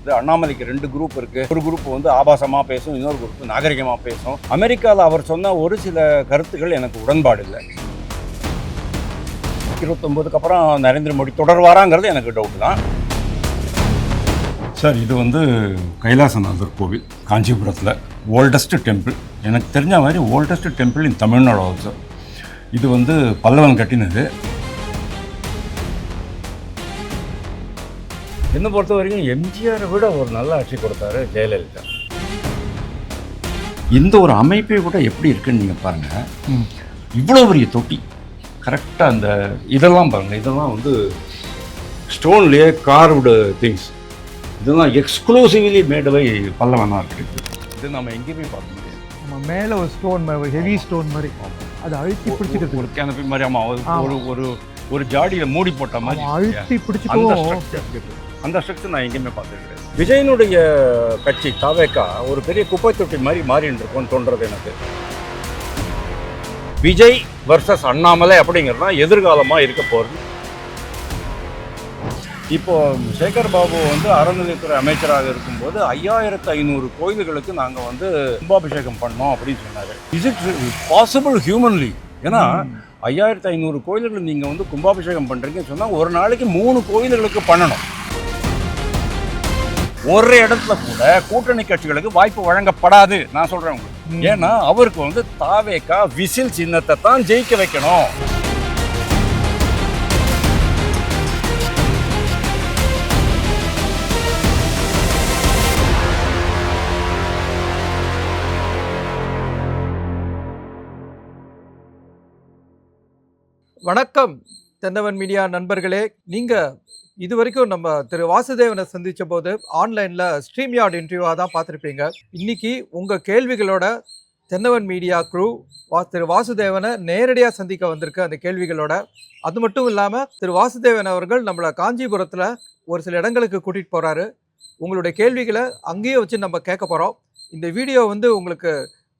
வருது. அண்ணாமலைக்கு 2 குரூப் இருக்கு. ஒரு குரூப் வந்து ஆபாசமா பேசும், இன்னொரு குரூப் நாகரிகமா பேசும். அமெரிக்காவில் அவர் சொன்ன ஒரு சில கருத்துக்கள் எனக்கு உடன்பாடு இல்லை. 29க்கு அப்புறம் நரேந்திர மோடி தொடர்வாராங்கிறது எனக்கு டவுட் தான். சார், இது வந்து கைலாசநாதர் கோவில் காஞ்சிபுரத்தில் ஓல்டஸ்ட் டெம்பிள். எனக்கு தெரிஞ்ச மாதிரி oldest temple in Tamil Nadu also. இது வந்து பல்லவன் கட்டினது. என்னை பொறுத்த வரைக்கும் எம்ஜிஆரை விட ஒரு நல்ல ஆட்சி கொடுத்தாரு ஜெயலலிதா. இந்த ஒரு அமைப்பே கூட எப்படி இருக்குன்னு நீங்கள் பாருங்கள். இவ்வளோ பெரிய தொட்டி கரெக்டாக அந்த இதெல்லாம் பாருங்கள். இதெல்லாம் வந்து ஸ்டோன்லேயே கார்வ்டு திங்ஸ். இதெல்லாம் எக்ஸ்க்ளூசிவ்லி மேடு பை பல்லவனாக இருக்குது. இது நம்ம எங்கேயுமே பார்க்க முடியாது. நம்ம மேலே ஒரு ஸ்டோன் மாதிரி, ஹெவி ஸ்டோன் மாதிரி, அதை அழுத்தி பிடிச்சிக்கிறது. ஒரு கேனப்பி மாதிரி. ஆமாம், ஒரு ஜாடியில் மூடி போட்ட மாதிரி அழுத்தி பிடிச்சிக்கோ. அந்த ஸ்ட்ரக்சர் நான் எங்கேயுமே பார்த்துருக்கேன். விஜயனுடைய கட்சி தாவேக்கா ஒரு பெரிய குப்பை தொட்டி மாதிரி மாறின்னு இருக்கும்னு தோன்றது எனக்கு. விஜய் வர்சஸ் அண்ணாமலை அப்படிங்கிறது தான் எதிர்காலமாக இருக்க போகிறது. இப்போ சேகர் பாபு வந்து அறநிலையத்துறை அமைச்சராக இருக்கும்போது 5500 கோயில்களுக்கு நாங்கள் வந்து கும்பாபிஷேகம் பண்ணோம் அப்படின்னு சொன்னார். Is it possible humanly? ஏன்னா 5500 கோயில்கள் நீங்கள் வந்து கும்பாபிஷேகம் பண்ணுறீங்கன்னு சொன்னால் ஒரு நாளைக்கு 3 கோயில்களுக்கு பண்ணணும். ஒரு இடத்துல கூட கூட்டணி கட்சிகளுக்கு வாய்ப்பு வழங்கப்படாது. நான் சொல்கிறேன் உங்களுக்கு. ஏன்னா அவருக்கு வந்து தாவேக்கா விசில் சின்னத்தை தான் ஜெயிக்க வைக்கணும். வணக்கம் தென்னவன் மீடியா நண்பர்களே. நீங்கள் இது வரைக்கும் நம்ம திரு வாசுதேவனை சந்தித்த போது ஆன்லைனில் ஸ்ட்ரீம்யார்ட் இன்டர்வியூவாக தான் பார்த்துருப்பீங்க. இன்றைக்கி உங்கள் கேள்விகளோட தென்னவன் மீடியா குரூ திரு வாசுதேவனை நேரடியாக சந்திக்க வந்திருக்கு. அந்த கேள்விகளோட அது மட்டும் இல்லாமல் திரு வாசுதேவன் அவர்கள் நம்மளை காஞ்சிபுரத்தில் ஒரு சில இடங்களுக்கு கூட்டிகிட்டு போகிறாரு. உங்களுடைய கேள்விகளை அங்கேயே வச்சு நம்ம கேட்க போகிறோம். இந்த வீடியோ வந்து உங்களுக்கு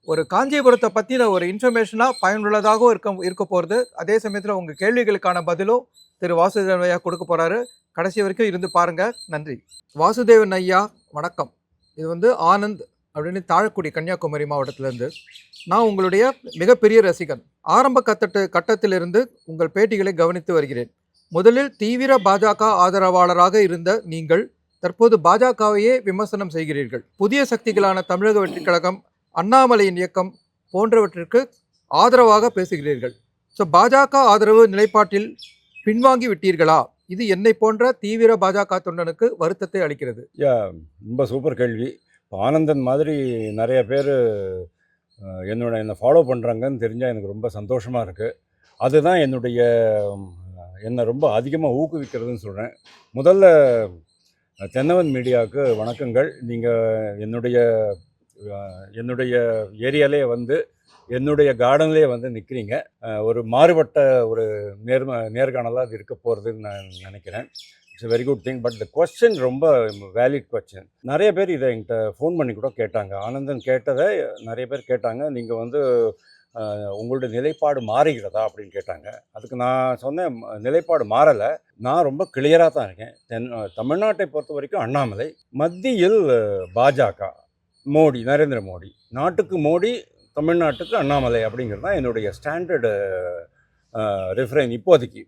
ஒரு காஞ்சிபுரத்தை பற்றின ஒரு இன்ஃபர்மேஷனாக பயனுள்ளதாகவும் இருக்க போகிறது. அதே சமயத்தில் உங்கள் கேள்விகளுக்கான பதிலும் திரு வாசுதேவன் ஐயா கொடுக்க போகிறாரு. கடைசி வரைக்கும் இருந்து பாருங்கள். நன்றி. வாசுதேவன் ஐயா வணக்கம். இது வந்து ஆனந்த் அப்படின்னு தாழக்குடி, கன்னியாகுமரி மாவட்டத்திலேருந்து. நான் உங்களுடைய மிகப்பெரிய ரசிகன். ஆரம்ப கட்டத்திலிருந்து உங்கள் பேட்டிகளை கவனித்து வருகிறேன். முதலில் தீவிர பாஜக ஆதரவாளராக இருந்த நீங்கள் தற்போது பாஜகவையே விமர்சனம் செய்கிறீர்கள். புதிய சக்திகளான தமிழக வெற்றிக் கழகம், அண்ணாமலையின் இயக்கம் போன்றவற்றிற்கு ஆதரவாக பேசுகிறீர்கள். ஸோ பாஜக ஆதரவு நிலைப்பாட்டில் பின்வாங்கி விட்டீர்களா? இது என்னை போன்ற தீவிர பாஜக தொண்டனுக்கு வருத்தத்தை அளிக்கிறது. ரொம்ப சூப்பர் கேள்வி. இப்போ ஆனந்தன் மாதிரி நிறைய பேர் என்னை ஃபாலோ பண்ணுறாங்கன்னு தெரிஞ்சால் எனக்கு ரொம்ப சந்தோஷமாக இருக்குது. அதுதான் என்னை ரொம்ப அதிகமாக ஊக்குவிக்கிறதுன்னு சொல்கிறேன். முதல்ல தென்னவன் மீடியாவுக்கு வணக்கங்கள். நீங்கள் என்னுடைய ஏரியாலே வந்து என்னுடைய கார்டன்லேயே வந்து நிற்கிறீங்க. ஒரு மாறுபட்ட ஒரு நேர்காணலாக அது இருக்க போகிறதுன்னு நான் நினைக்கிறேன். It's very good thing. But the question ரொம்ப வேலிட் கொஸ்டின். நிறைய பேர் இதை என்கிட்ட ஃபோன் பண்ணி கூட கேட்டாங்க. ஆனந்தன் கேட்டதை நிறைய பேர் கேட்டாங்க. நீங்கள் வந்து உங்களுடைய நிலைப்பாடு மாறுகிறதா அப்படின்னு கேட்டாங்க. அதுக்கு நான் சொன்னேன், நிலைப்பாடு மாறலை. நான் ரொம்ப கிளியராக தான் இருக்கேன். தமிழ்நாட்டை பொறுத்த வரைக்கும் அண்ணாமலை, மத்தியில் பாஜக, மோடி, நரேந்திர மோடி, நாட்டுக்கு மோடி, தமிழ்நாட்டுக்கு அண்ணாமலை அப்படிங்கிறது தான் என்னுடைய ஸ்டாண்டர்டு ரெஃபரன் இப்போதைக்கு.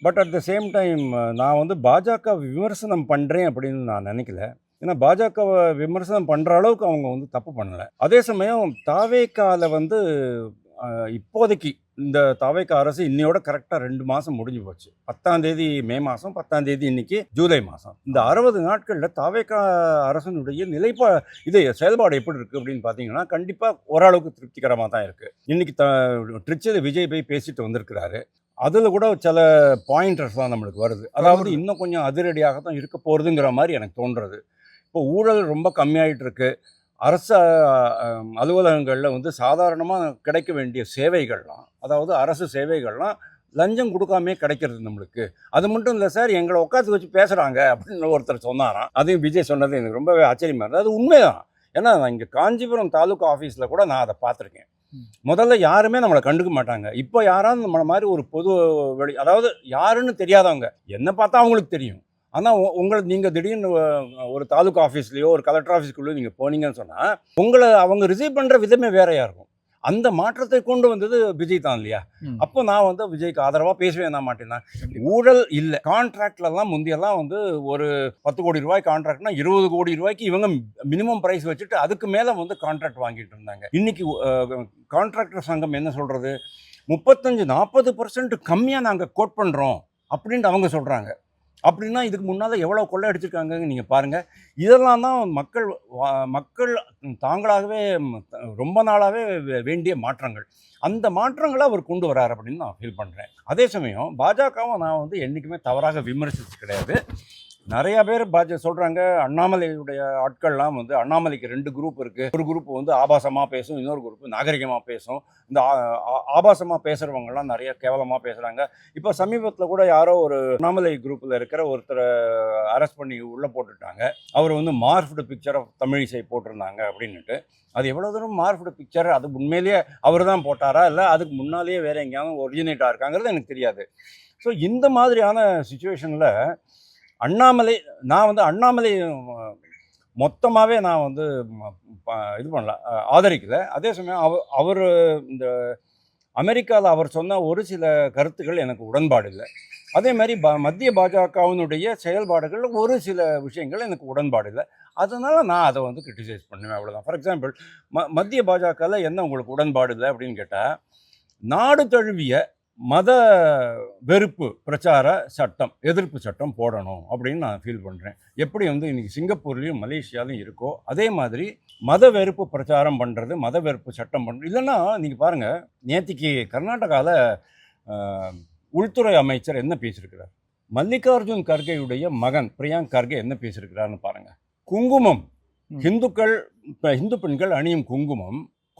But at the same time நான் வந்து பாஜக விமர்சனம் பண்ணுறேன் அப்படின்னு நான் நினைக்கல. ஏன்னா பாஜகவை விமர்சனம் பண்ணுற அளவுக்கு அவங்க வந்து தப்பு பண்ணலை. அதே சமயம் தாவேக்காவில் வந்து இப்போதைக்கு இந்த தாவேக்கா அரசு இன்னையோட கரெக்டாக 2 மாதம் முடிஞ்சு போச்சு. 10ஆம் தேதி மே மாதம், 10ஆம் தேதி இன்னைக்கு ஜூலை மாதம். இந்த 60 நாட்களில் தாவேக்கா அரசனுடைய செயல்பாடு எப்படி இருக்குது அப்படின்னு பார்த்தீங்கன்னா கண்டிப்பாக ஓரளவுக்கு திருப்திகரமாக தான் இருக்குது. இன்றைக்கி ட்ரிச்சில் விஜய் போய் பேசிட்டு வந்திருக்கிறாரு. அதில் கூட சில பாயிண்டர்ஸ்லாம் நம்மளுக்கு வருது. அதாவது இன்னும் கொஞ்சம் அதிரடியாக தான் இருக்க போகிறதுங்கிற மாதிரி எனக்கு தோன்றுறது. இப்போ ஊழல் ரொம்ப கம்மியாகிட்டு இருக்கு. அரசு அலுவலகங்களில் வந்து சாதாரணமாக கிடைக்க வேண்டிய சேவைகள்லாம், அதாவது அரசு சேவைகள்லாம் லஞ்சம் கொடுக்காமே கிடைக்கிறது நம்மளுக்கு. அது மட்டும் இல்லை சார், எங்களை உட்காந்து வச்சு பேசுகிறாங்க அப்படின்னு ஒருத்தர் சொன்னாராம். அதையும் விஜய் சொன்னது எனக்கு ரொம்பவே ஆச்சரியமாக இருந்தது. அது உண்மைதான். ஏன்னா நான் இங்கே காஞ்சிபுரம் தாலுக்கா ஆஃபீஸில் கூட நான் அதை பார்த்துருக்கேன். முதல்ல யாருமே நம்மளை கண்டுக்க மாட்டாங்க. இப்போ யாராவது நம்மளை மாதிரி ஒரு பொது அதாவது யாருன்னு தெரியாதவங்க, என்ன பார்த்தா அவங்களுக்கு தெரியும். ஆனால் நீங்கள் திடீர்னு ஒரு தாலுகா ஆஃபீஸ்லேயோ ஒரு கலெக்டர் ஆஃபீஸ்க்குள்ளேயோ நீங்கள் போனீங்கன்னு சொன்னால் உங்களை அவங்க ரிசீவ் பண்ணுற விதமே வேறையாக இருக்கும். அந்த மாற்றத்தை கொண்டு வந்தது விஜய் தான் இல்லையா? அப்போ நான் வந்து விஜய்க்கு ஆதரவாக பேசவே நான் மாட்டேன்னா. ஊழல் இல்லை. கான்ட்ராக்ட்லலாம் முந்தியெல்லாம் வந்து ஒரு 10 கோடி ரூபாய் கான்ட்ராக்ட்னா 20 கோடி ரூபாய்க்கு இவங்க மினிமம் ப்ரைஸ் வச்சுட்டு அதுக்கு மேலே வந்து கான்ட்ராக்ட் வாங்கிட்டு இருந்தாங்க. இன்னைக்கு கான்ட்ராக்டர் சங்கம் என்ன சொல்கிறது, 35-40% கம்மியாக நாங்கள் கோட் பண்ணுறோம் அப்படின்ட்டு அவங்க சொல்கிறாங்க. அப்படின்னா இதுக்கு முன்னால் எவ்வளோ கொள்ளை அடிச்சிருக்காங்கன்னு நீங்கள் பாருங்கள். இதெல்லாம் தான் மக்கள் தாங்களாகவே ரொம்ப நாளாகவே வேண்டிய மாற்றங்கள். அந்த மாற்றங்களை அவர் கொண்டு வரார் அப்படின்னு நான் ஃபீல் பண்ணுறேன். அதே சமயம் பாஜகவும் நான் வந்து என்றைக்குமே தவறாக விமர்சித்து கிடையாது. நிறையா பேர் சொல்கிறாங்க அண்ணாமலையுடைய ஆட்கள்லாம் வந்து அண்ணாமலைக்கு 2 குரூப் இருக்குது. ஒரு குரூப் வந்து ஆபாசமாக பேசும், இன்னொரு குரூப் நாகரிகமாக பேசும். இந்த ஆபாசமாக பேசுகிறவங்கலாம் நிறைய கேவலமாக பேசுகிறாங்க. இப்போ சமீபத்தில் கூட யாரோ ஒரு அண்ணாமலை குரூப்பில் இருக்கிற ஒருத்தரை அரெஸ்ட் பண்ணி உள்ளே போட்டுட்டாங்க. அவர் வந்து மார்ஃப்டு பிக்சர் ஆஃப் தமிழிசை போட்டிருந்தாங்க அப்படின்னுட்டு. அது எவ்வளோ தூரம் மார்ஃப்டு பிக்சர், அது உண்மையிலேயே அவர் தான் போட்டாரா இல்லை அதுக்கு முன்னாலேயே வேறு எங்கேயாவது ஒரிஜினேட்டாக இருக்காங்கிறது எனக்கு தெரியாது. ஸோ இந்த மாதிரியான சுச்சுவேஷனில் அண்ணாமலை மொத்தமாகவே நான் வந்து இது பண்ணல, ஆதரிக்கலை. அதே சமயம் அவர் இந்த அமெரிக்காவில் அவர் சொன்ன ஒரு சில கருத்துக்கள் எனக்கு உடன்பாடு இல்லை. அதே மாதிரி மத்திய பாஜகவினுடைய செயல்பாடுகளில் ஒரு சில விஷயங்கள் எனக்கு உடன்பாடு இல்லை. அதனால் நான் அதை வந்து கிரிட்டிசைஸ் பண்ணுவேன், அவ்வளோதான். ஃபார் எக்ஸாம்பிள், மத்திய பாஜகவில் என்ன உங்களுக்கு உடன்பாடு இல்லை அப்படின்னு கேட்டால், நாடு தழுவிய மத வெறுப்பு பிரச்சார சட்டம், எதிர்ப்பு சட்டம் போடணும் அப்படின்னு நான் ஃபீல் பண்ணுறேன். எப்படி வந்து இன்றைக்கி சிங்கப்பூர்லேயும் மலேசியாலையும் இருக்கோ அதே மாதிரி மத வெறுப்பு பிரச்சாரம் பண்ணுறது, மத வெறுப்பு சட்டம் பண்ணுறது. இல்லைன்னா நீங்கள் பாருங்கள், நேற்றுக்கு கர்நாடகாவில் உள்துறை அமைச்சர் என்ன பேசியிருக்கிறார், மல்லிகார்ஜுன் கர்கேயுடைய மகன் பிரியாங்க் கர்கே என்ன பேசியிருக்கிறார்னு பாருங்கள். குங்குமம், இந்து பெண்கள் அணியும்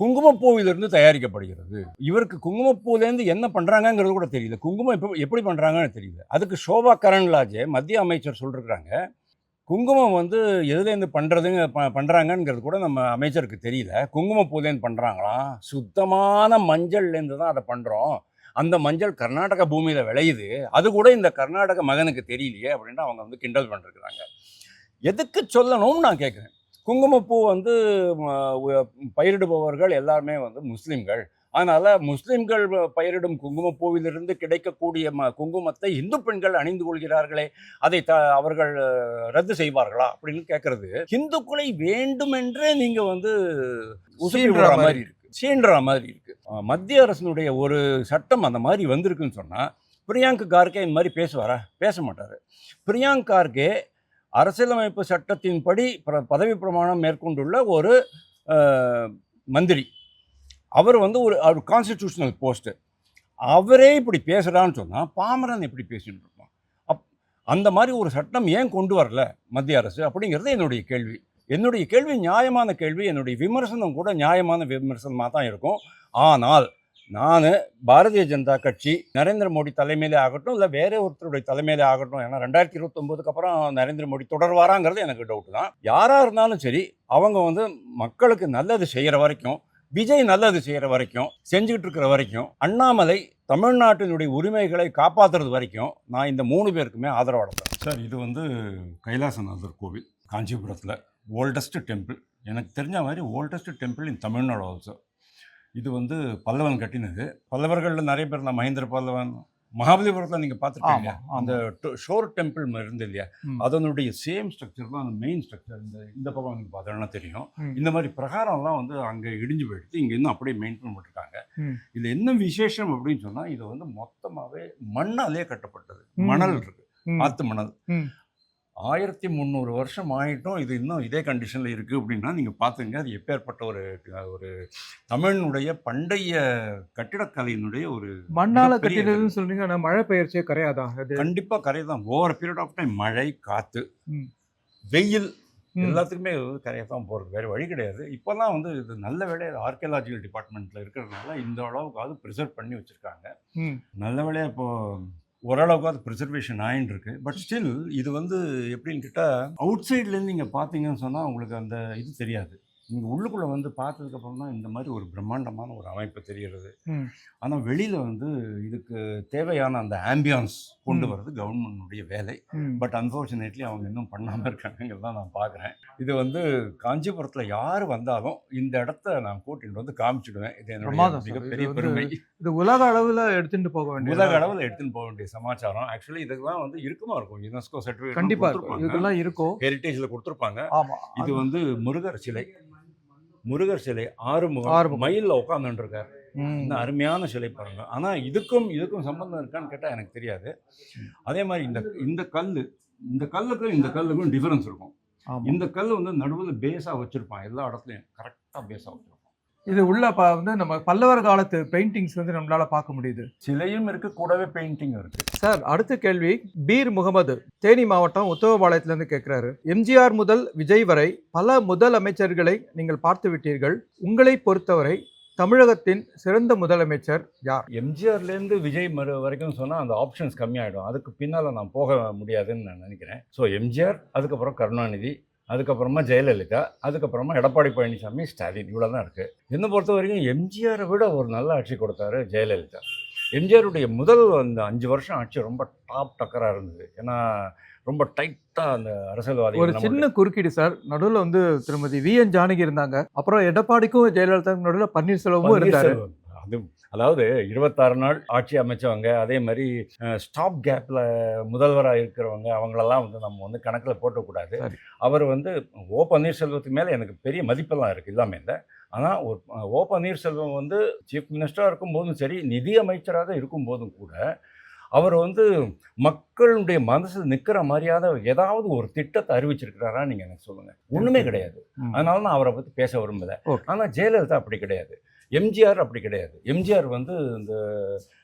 குங்குமப்பூவிலிருந்து தயாரிக்கப்படுகிறது. இவருக்கு குங்குமப்பூலேருந்து என்ன பண்ணுறாங்கங்கிறது கூட தெரியல. குங்குமம் எப்படி பண்ணுறாங்கன்னு தெரியல. அதுக்கு சோபா கரன்லாஜே மத்திய அமைச்சர் சொல்லிருக்கிறாங்க, குங்குமம் வந்து எதுலேருந்து பண்ணுறாங்கங்கிறது கூட நம்ம அமைச்சருக்கு தெரியல. குங்குமப்பூலேருந்து பண்ணுறாங்களாம். சுத்தமான மஞ்சள்லேருந்து தான் அதை பண்ணுறோம். அந்த மஞ்சள் கர்நாடக பூமியில் விளையுது. அது கூட இந்த கர்நாடக மகனுக்கு தெரியலையே அப்படின்ட்டு அவங்க வந்து கிண்டல் பண்ணிருக்கிறாங்க. எதுக்கு சொல்லணும்னு நான் கேட்குறேன். குங்குமப்பூ வந்து பயிரிடுபவர்கள் எல்லாருமே வந்து முஸ்லீம்கள். அதனால் முஸ்லீம்கள் பயிரிடும் குங்குமப்பூவிலிருந்து கிடைக்கக்கூடிய குங்குமத்தை இந்து பெண்கள் அணிந்து கொள்கிறார்களே, அதை அவர்கள் ரத்து செய்வார்களா அப்படின்னு கேட்கறது இந்துக்களை வேண்டுமென்றே நீங்கள் வந்து சீன்ற மாதிரி இருக்கு. மத்திய அரசினுடைய ஒரு சட்டம் அந்த மாதிரி வந்திருக்குன்னு சொன்னால் பிரியாங்க் கார்கே இந்த மாதிரி பேசுவாரா? பேச மாட்டார். பிரியாங்க் கார்கே அரசியலமைப்பு சட்டத்தின்படி பதவி பிரமாணம் மேற்கொண்டுள்ள ஒரு மந்திரி. அவர் வந்து ஒரு கான்ஸ்டிடியூஷனல் போஸ்ட்டு. அவரே இப்படி பேசுகிறான்னு சொன்னால் பாமரன் எப்படி பேசிட்டு இருப்பான்? அந்த மாதிரி ஒரு சட்டம் ஏன் கொண்டு வரல மத்திய அரசு அப்படிங்கிறது என்னுடைய கேள்வி நியாயமான கேள்வி. என்னுடைய விமர்சனம் கூட நியாயமான விமர்சனமாக தான் இருக்கும். ஆனால் நான் பாரதிய ஜனதா கட்சி நரேந்திர மோடி தலைமையிலே ஆகட்டும், இல்லை வேற ஒருத்தருடைய தலைமையிலே ஆகட்டும், ஏன்னா 2029 அப்புறம் நரேந்திர மோடி தொடர்வாராங்கிறது எனக்கு டவுட்டு தான். யாராக இருந்தாலும் சரி, அவங்க வந்து மக்களுக்கு நல்லது செய்கிற வரைக்கும், விஜய் நல்லது செய்கிற வரைக்கும், செஞ்சுக்கிட்டு இருக்கிற வரைக்கும், அண்ணாமலை தமிழ்நாட்டினுடைய உரிமைகளை காப்பாற்றுறது வரைக்கும் நான் இந்த 3 பேருக்குமே ஆதரவாக இருப்பேன். சார், இது வந்து கைலாசநாதர் கோவில் காஞ்சிபுரத்தில் ஓல்டஸ்ட் டெம்பிள். எனக்கு தெரிஞ்ச மாதிரி oldest temple in Tamil Nadu also. இது வந்து பல்லவன் கட்டினது. பல்லவர்களில் நிறைய பேர் தான் மகேந்திர பல்லவன், மகாபலிபுரத்தில் நீங்கள் பார்த்துருக்கீங்க, அந்த ஷோர் டெம்பிள் இருந்து இல்லையா, அதனுடைய சேம் ஸ்ட்ரக்சர் தான் அந்த மெயின் ஸ்ட்ரக்சர். இந்த பக்கம் நீங்கள் பார்த்தோன்னா தெரியும். இந்த மாதிரி பிரகாரம்லாம் வந்து அங்கே இடிஞ்சு போயிடுச்சு, இங்கே இன்னும் அப்படியே மெயின்டைன் பண்ணிருக்காங்க. இதில் என்ன விசேஷம் அப்படின்னு சொன்னால், இது வந்து மொத்தமாகவே மண்ணாலே கட்டப்பட்டது. மணல் இருக்கு, ஆற்று மணல். 1300 வருஷம் ஆகிட்டும் இது இன்னும் இதே கண்டிஷனில் இருக்குது அப்படின்னா நீங்கள் பார்த்துங்க, அது எப்பேற்பட்ட ஒரு தமிழனுடைய பண்டைய கட்டிடக்கலையினுடைய ஒரு மண்ணால் கட்டிடன்னு சொல்றீங்க. ஆனால் மழை பெயர்ச்சியே கரையாதான்? கண்டிப்பாக கரையதான். ஓவர் பீரியட் ஆஃப் டைம் மழை, காற்று, வெயில் எல்லாத்துக்குமே கரையத்தான் போகிறது, வேறு வழி கிடையாது. இப்போல்லாம் வந்து இது நல்ல வேலையாக ஆர்கியாலஜிக்கல் டிபார்ட்மெண்ட்டில் இருக்கிறதுனால இந்த அளவுக்காவது ப்ரிசர்வ் பண்ணி வச்சுருக்காங்க. நல்ல வேலையாக இப்போது ஓரளவுக்கு அது ப்ரிசர்வேஷன் ஆகிட்டு இருக்கு. பட் ஸ்டில் இது வந்து எப்படின்னு கேட்டால், அவுட் சைட்லேருந்து நீங்கள் பார்த்தீங்கன்னு சொன்னால் உங்களுக்கு அந்த இது தெரியாது. இங்கே உள்ளுக்குள்ளே வந்து பார்த்ததுக்கப்புறம் தான் இந்த மாதிரி ஒரு பிரம்மாண்டமான ஒரு அமைப்பு தெரிகிறது. ம். ஆனால் வெளியில் வந்து இதுக்கு தேவையான அந்த ஆம்பியன்ஸ் கொண்டு ம். வர்றது கவர்மெண்ட்டுடைய வேலை. ம். பட் அன்ஃபார்ச்சுனேட்லி அவங்க இன்னும் பண்ணாமல் இருக்காங்கிறது தான் நான் பார்க்குறேன். இது வந்து காஞ்சிபுரத்தில் யார் வந்தாலும் இந்த இடத்த நான் கூட்டிகிட்டு வந்து காமிச்சிடுவேன். இது என்னுடைய பிரமாதம் சார். மிகப்பெரிய இது வந்து பெருமை. இது உலக அளவில் எடுத்துட்டு போக வேண்டிய உலக அளவில் எடுத்துன்னு போக வேண்டிய சமாச்சாரம். ஆக்சுவலி இதுக்கெல்லாம் வந்து இருக்குமா இருக்கும், யுனெஸ்கோ சர்டிஃபிகேட் கண்டிப்பா இருக்கும். இதுக்கெல்லாம் இருக்கும். ஹெரிட்டேஜில் கொடுத்துருப்பாங்க. ஆமா. இது வந்து முருகர் சிலை. முருகர் சிலை ஆறுமுகம் ஆறுமுகம். மயிலில் உட்காந்துருக்கார். ம். இந்த அருமையான சிலை பாருங்க. ஆனால் இதுக்கும் சம்பந்தம் இருக்கான்னு கேட்டால் எனக்கு தெரியாது. அதே மாதிரி இந்த கல்லுக்கும் இந்த கல்லுக்கும் டிஃபரன்ஸ் இருக்கும். ஆமா. இந்த கல் வந்து நடுவில் பேஸாக வச்சுருப்பான். எல்லா இடத்துலையும் கரெக்டாக பேஸாக வச்சுருப்பான். இது உள்ள வந்து நம்ம பல்லவர் காலத்து பெயிண்டிங்ஸ் வந்து நம்மளால பார்க்க முடியுது. சிலையும் இருக்கு, கூடவே பெயிண்டிங்கும் இருக்கு. சார், அடுத்த கேள்வி பீர் முகமது, தேனி மாவட்டம் உத்தவபாளையத்திலிருந்து கேட்கிறாரு. எம்ஜிஆர் முதல் விஜய் வரை பல முதலமைச்சர்களை நீங்கள் பார்த்து விட்டீர்கள். உங்களை பொறுத்தவரை தமிழகத்தின் சிறந்த முதலமைச்சர் யார்? எம்ஜிஆர்லேருந்து விஜய் வரைக்கும் சொன்னால் அந்த ஆப்ஷன்ஸ் கம்மியாயிடும். அதுக்கு பின்னால் நான் போக முடியாதுன்னு நான் நினைக்கிறேன். ஸோ எம்ஜிஆர், அதுக்கப்புறம் கருணாநிதி, அதுக்கப்புறமா ஜெயலலிதா, அதுக்கப்புறமா எடப்பாடி பழனிசாமி, ஸ்டாலின், இவ்வளோ தான் இருக்குது. என்னை பொறுத்த வரைக்கும் எம்ஜிஆரை விட ஒரு நல்ல ஆட்சி கொடுத்தாரு ஜெயலலிதா. எம்ஜிஆருடைய முதல் அந்த 5 வருஷம் ஆட்சி ரொம்ப டாப் டக்கராக இருந்தது. ஏன்னா ரொம்ப டைட்டாக அந்த அரசியல்வாதி. ஒரு சின்ன குறுக்கீடு சார், நடுவில் வந்து திருமதி வி.என். ஜானகி இருந்தாங்க. அப்புறம் எடப்பாடிக்கும் ஜெயலலிதாவுக்கும் நடுவில் பன்னீர்செல்வமும் இருந்தாரு. அது அதாவது 26 நாள் ஆட்சி அமைச்சவங்க. அதே மாதிரி ஸ்டாப் கேப்பில் முதல்வராக இருக்கிறவங்க, அவங்களெல்லாம் வந்து நம்ம வந்து கணக்கில் போட்டக்கூடாது. அவர் வந்து ஓ பன்னீர்செல்வத்துக்கு மேலே எனக்கு பெரிய மதிப்பெல்லாம் இருக்குது, இல்லாமல் இல்லை. ஆனால் ஒரு ஓ பன்னீர்செல்வம் வந்து சீஃப் மினிஸ்டராக இருக்கும்போதும் சரி, நிதி அமைச்சராக இருக்கும்போதும் கூட அவர் வந்து மக்களுடைய மனசில் நிற்கிற மாதிரியாத ஏதாவது ஒரு திட்டத்தை அறிவிச்சிருக்கிறாரா நீங்கள் எனக்கு சொல்லுங்கள். ஒன்றுமே கிடையாது. அதனால நான் அவரை பற்றி பேச விரும்பலை. ஆனால் ஜெயலலிதா அப்படி கிடையாது. எம்ஜிஆர் அப்படி கிடையாது. எம்ஜிஆர் வந்து இந்த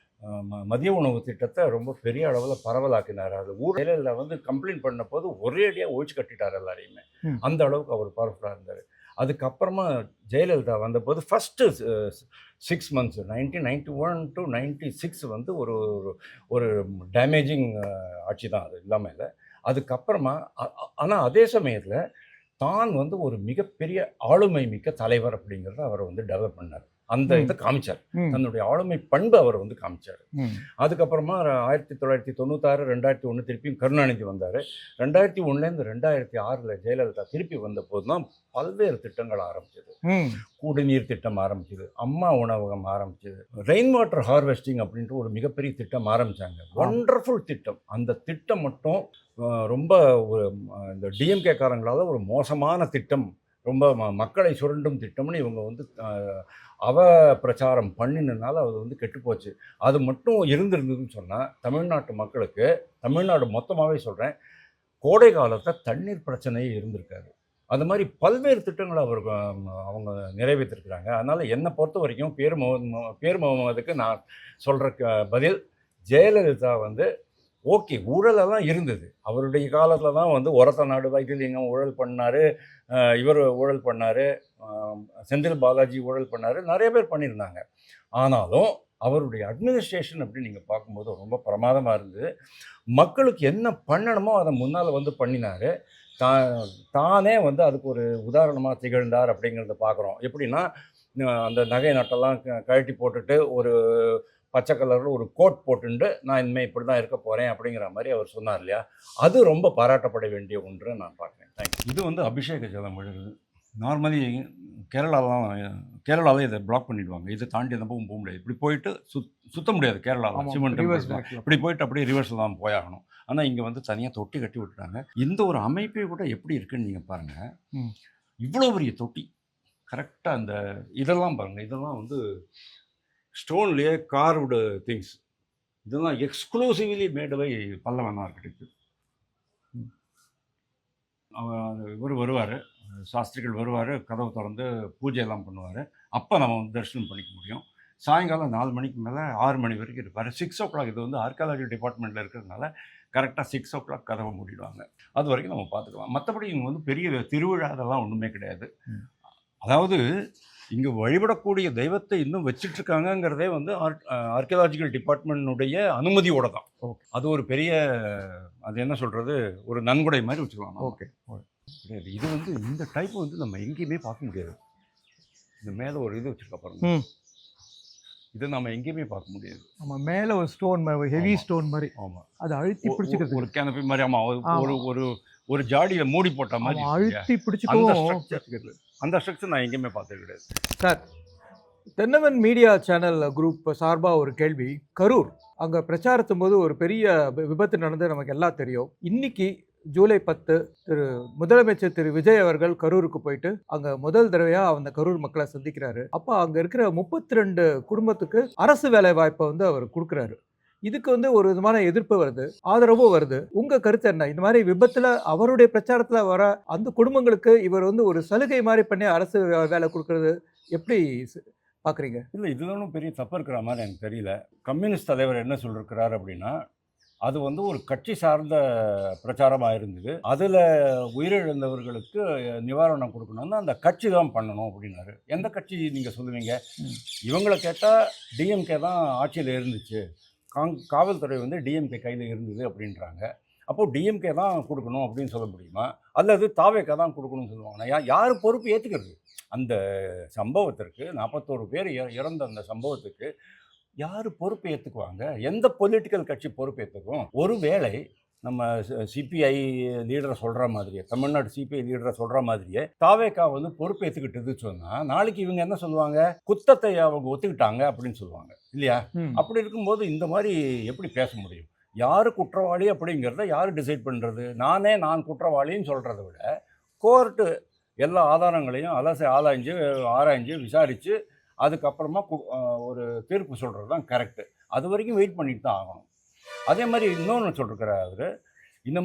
மதிய உணவு திட்டத்தை ரொம்ப பெரிய அளவில் பரவலாக்கினார். அது ஊரில் வந்து கம்ப்ளைண்ட் பண்ண போது ஒரேடியாக ஒழிச்சு கட்டிட்டார் எல்லாரையுமே. அந்த அளவுக்கு அவர் பவர்ஃபுல்லாக இருந்தார். அதுக்கப்புறமா ஜெயலலிதா வந்தபோது ஃபஸ்ட்டு 6 months 1991 to 96 வந்து ஒரு ஒரு டேமேஜிங் ஆட்சி தான், அது இல்லாமல் இல்லை. அதுக்கப்புறமா ஆனால் அதே சமயத்தில் தான் வந்து ஒரு மிகப்பெரிய ஆளுமை மிக்க தலைவர் அப்படிங்கிறத அவர் வந்து டெவலப் பண்ணார். அந்த இதை காமிச்சார். தன்னுடைய ஆளுமை பண்பு அவர் வந்து காமிச்சார். அதுக்கப்புறமா 1996 2001 திருப்பியும் கருணாநிதி வந்தார். 2001லேருந்து 2006 ஜெயலலிதா திருப்பி வந்த போது தான் பல்வேறு திட்டங்கள் ஆரம்பிச்சது. குடிநீர் திட்டம் ஆரம்பிச்சது, அம்மா உணவகம் ஆரம்பிச்சது, ரெயின் வாட்டர் ஹார்வெஸ்டிங் அப்படின்ட்டு ஒரு மிகப்பெரிய திட்டம் ஆரம்பித்தாங்க. ஒண்டர்ஃபுல் திட்டம். அந்த திட்டம் மட்டும் ரொம்ப ஒரு இந்த டிஎம்கே காரங்களால் ஒரு மோசமான திட்டம், ரொம்ப மக்களை சுரண்டும் திட்டம்னு இவங்க வந்து பிரச்சாரம் பண்ணினால அது வந்து கெட்டுப்போச்சு. அது மட்டும் இருந்திருந்ததுன்னு சொன்னால் தமிழ்நாட்டு மக்களுக்கு, தமிழ்நாடு மொத்தமாகவே சொல்கிறேன், கோடை காலத்தில் தண்ணீர் பிரச்சனையே இருந்திருக்காது. அது மாதிரி பல்வேறு திட்டங்களை அவங்க நிறைவேற்றிருக்கிறாங்க. அதனால் என்னை பொறுத்த வரைக்கும் பேர் முகமதுக்கு நான் சொல்கிற பதில், ஜெயலலிதா வந்து ஓகே ஊழலெல்லாம் இருந்தது. அவருடைய காலத்தில் தான் வந்து ஒரத்த நாடு வைத்தியலிங்கம் ஊழல் பண்ணார், இவர் ஊழல் பண்ணார், செந்தில் பாலாஜி ஊழல் பண்ணார், நிறைய பேர் பண்ணியிருந்தாங்க. ஆனாலும் அவருடைய அட்மினிஸ்ட்ரேஷன் அப்படி நீங்கள் பார்க்கும்போது ரொம்ப பிரமாதமாக இருந்தது. மக்களுக்கு என்ன பண்ணணுமோ அதை முன்னால் வந்து பண்ணினார். தானே வந்து அதுக்கு ஒரு உதாரணமாக திகழ்ந்தார் அப்படிங்கிறத பார்க்குறோம். எப்படின்னா அந்த நகை நட்டெல்லாம் கழட்டி போட்டுட்டு ஒரு பச்சை கலரில் ஒரு கோட் போட்டுண்டு நான் இனிமேல் இப்படி தான் இருக்க போகிறேன் அப்படிங்கிற மாதிரி அவர் சொன்னார் இல்லையா, அது ரொம்ப பாராட்டப்பட வேண்டிய ஒன்று நான் பார்க்குறேன். தேங்க்யூ. இது வந்து அபிஷேக ஜலம் விழுது. நார்மலி கேரளாவில் இதை பிளாக் பண்ணிவிடுவாங்க. இதை தாண்டி அந்த போக முடியாது. இப்படி போயிட்டு சுத்த முடியாது கேரளாவில். சிமெண்ட் இப்படி போயிட்டு அப்படியே ரிவர்ஸில் தான் போயாகணும். ஆனால் இங்கே வந்து தனியாக தொட்டி கட்டி விட்டுட்டாங்க. இந்த ஒரு அமைப்பே கூட எப்படி இருக்குன்னு நீங்கள் பாருங்கள். இவ்வளோ பெரிய தொட்டி கரெக்டாக அந்த இதெல்லாம் பாருங்கள். இதெல்லாம் வந்து ஸ்டோன்லேயே கார்வ்டு திங்ஸ். இதெல்லாம் exclusively made by Pallavan architect. இவர் வருவார், சாஸ்திரிகள் வருவார், கதவை திறந்து பூஜையெல்லாம் பண்ணுவார். அப்போ நம்ம வந்து தரிசனம் பண்ணிக்க முடியும். சாயங்காலம் 4 மணிக்கு மேலே 6 மணி வரைக்கும் இருப்பார். 6 o'clock இது வந்து ஆர்கியாலஜி டிபார்ட்மெண்ட்டில் இருக்கிறதுனால கரெக்டாக 6 o'clock கதவை மூடிடுவாங்க. அது வரைக்கும் நம்ம பார்த்துக்கலாம். மற்றபடி இங்கே வந்து பெரிய திருவிழா அதெல்லாம் ஒன்றுமே கிடையாது. அதாவது இங்கே வழிபடக்கூடிய தெய்வத்தை இன்னும் வச்சிட்ருக்காங்கங்கிறதே வந்து ஆர்கியாலஜிக்கல் டிபார்ட்மெண்ட்டுடைய அனுமதியோடு தான். அது ஒரு பெரிய, அது என்ன சொல்கிறது, ஒரு நன்கொடை மாதிரி வச்சுக்கலாம். ஓகே. கிடையாது. இது வந்து இந்த டைப் வந்து நம்ம எங்கேயுமே பார்க்க முடியாது. இந்த மேலே ஒரு இது வச்சுருக்கா பாருங்க, இதை நம்ம எங்கேயுமே பார்க்க முடியாது. நம்ம மேலே ஒரு ஸ்டோன் மாதிரி, ஹெவி ஸ்டோன் மாதிரி. ஆமாம், அது அழுத்தி பிடிச்சிக்கிறது. ஒரு கேனப்பி மாதிரி. ஆமாம், ஒரு ஒரு ஒரு ஜாடியில் மூடி போட்ட மாதிரி அழுத்தி அந்த பிடிச்சிக்கவும். ஸ்ட்ரக்சர், அந்த ஸ்ட்ரக்சர் நான் எங்கேயுமே பார்த்தது கிடையாது. சார், தென்னவன் மீடியா சேனல் குரூப் சார்பாக ஒரு கேள்வி. கரூர் அங்கே பிரச்சாரத்தும் போது ஒரு பெரிய விபத்து நடந்து நமக்கு எல்லாம் தெரியும். இன்னைக்கு ஜூலை 10 முதலமைச்சர் திரு விஜய் அவர்கள் கரூருக்கு போயிட்டு அங்கே முதல் தடவையாக அந்த கரூர் மக்களை சந்திக்கிறாரு. அப்போ அங்கே இருக்கிற 32 குடும்பத்துக்கு அரசு வேலை வாய்ப்பை வந்து அவர் கொடுக்குறாரு. இதுக்கு வந்து ஒரு விதமான எதிர்ப்பு வருது, ஆதரவும் வருது. உங்க கருத்து என்ன? இந்த மாதிரி விபத்துல அவருடைய பிரச்சாரத்துல வர அந்த குடும்பங்களுக்கு இவர் வந்து ஒரு சலுகை மாதிரி பண்ணி அரசு வேலை கொடுக்கறது எப்படி பாக்குறீங்க? இல்லை, இதில் ஒன்றும் பெரிய தப்பு இருக்கிற மாதிரி எனக்கு தெரியல. கம்யூனிஸ்ட் தலைவர் என்ன சொல்லியிருக்கிறார் அப்படின்னா, அது வந்து ஒரு கட்சி சார்ந்த பிரச்சாரமாக இருந்தது. அதில் உயிரிழந்தவர்களுக்கு நிவாரணம் கொடுக்கணும்னா அந்த கட்சி தான் பண்ணணும் அப்படின்னாரு. எந்த கட்சி நீங்கள் சொல்லுவீங்க? இவங்களை கேட்டால் டிஎம்கே தான் ஆட்சியில் இருந்துச்சு, காவல்துறை வந்து டிஎம்கே கையில் இருந்தது அப்படின்றாங்க. அப்போது டிஎம்கே தான் கொடுக்கணும் அப்படின்னு சொல்ல முடியுமா? அல்லது தாவேக்கா தான் கொடுக்கணும்னு சொல்லுவாங்கன்னா யார் பொறுப்பு ஏற்றுக்கிறது? அந்த சம்பவத்திற்கு 41 பேர் இறந்த அந்த சம்பவத்துக்கு யார் பொறுப்பு ஏற்றுக்குவாங்க? எந்த பொலிட்டிக்கல் கட்சி பொறுப்பு ஏற்றுக்கும்? ஒருவேளை நம்ம சிபிஐ லீடரை சொல்கிற மாதிரியே, தமிழ்நாடு சிபிஐ லீடரை சொல்கிற மாதிரியே தாவேக்கா வந்து பொறுப்பு ஏற்றுக்கிட்டது சொன்னால் நாளைக்கு இவங்க என்ன சொல்லுவாங்க? குத்தத்தை அவங்க ஒத்துக்கிட்டாங்க அப்படின்னு சொல்லுவாங்க இல்லையா? அப்படி இருக்கும்போது இந்த மாதிரி எப்படி பேச முடியும்? யார் குற்றவாளி அப்படிங்கிறத யார் டிசைட் பண்ணுறது? நான் குற்றவாளின்னு சொல்கிறத விட கோர்ட்டு எல்லா ஆதாரங்களையும் ஆராய்ஞ்சு விசாரித்து அதுக்கப்புறமா ஒரு தீர்ப்பு சொல்கிறது தான் கரெக்டு. அது வரைக்கும் வெயிட் பண்ணிட்டு தான் ஆகணும். அதே மாதிரி இன்னொன்று சொல்லிருக்கிறார் அவர், இந்த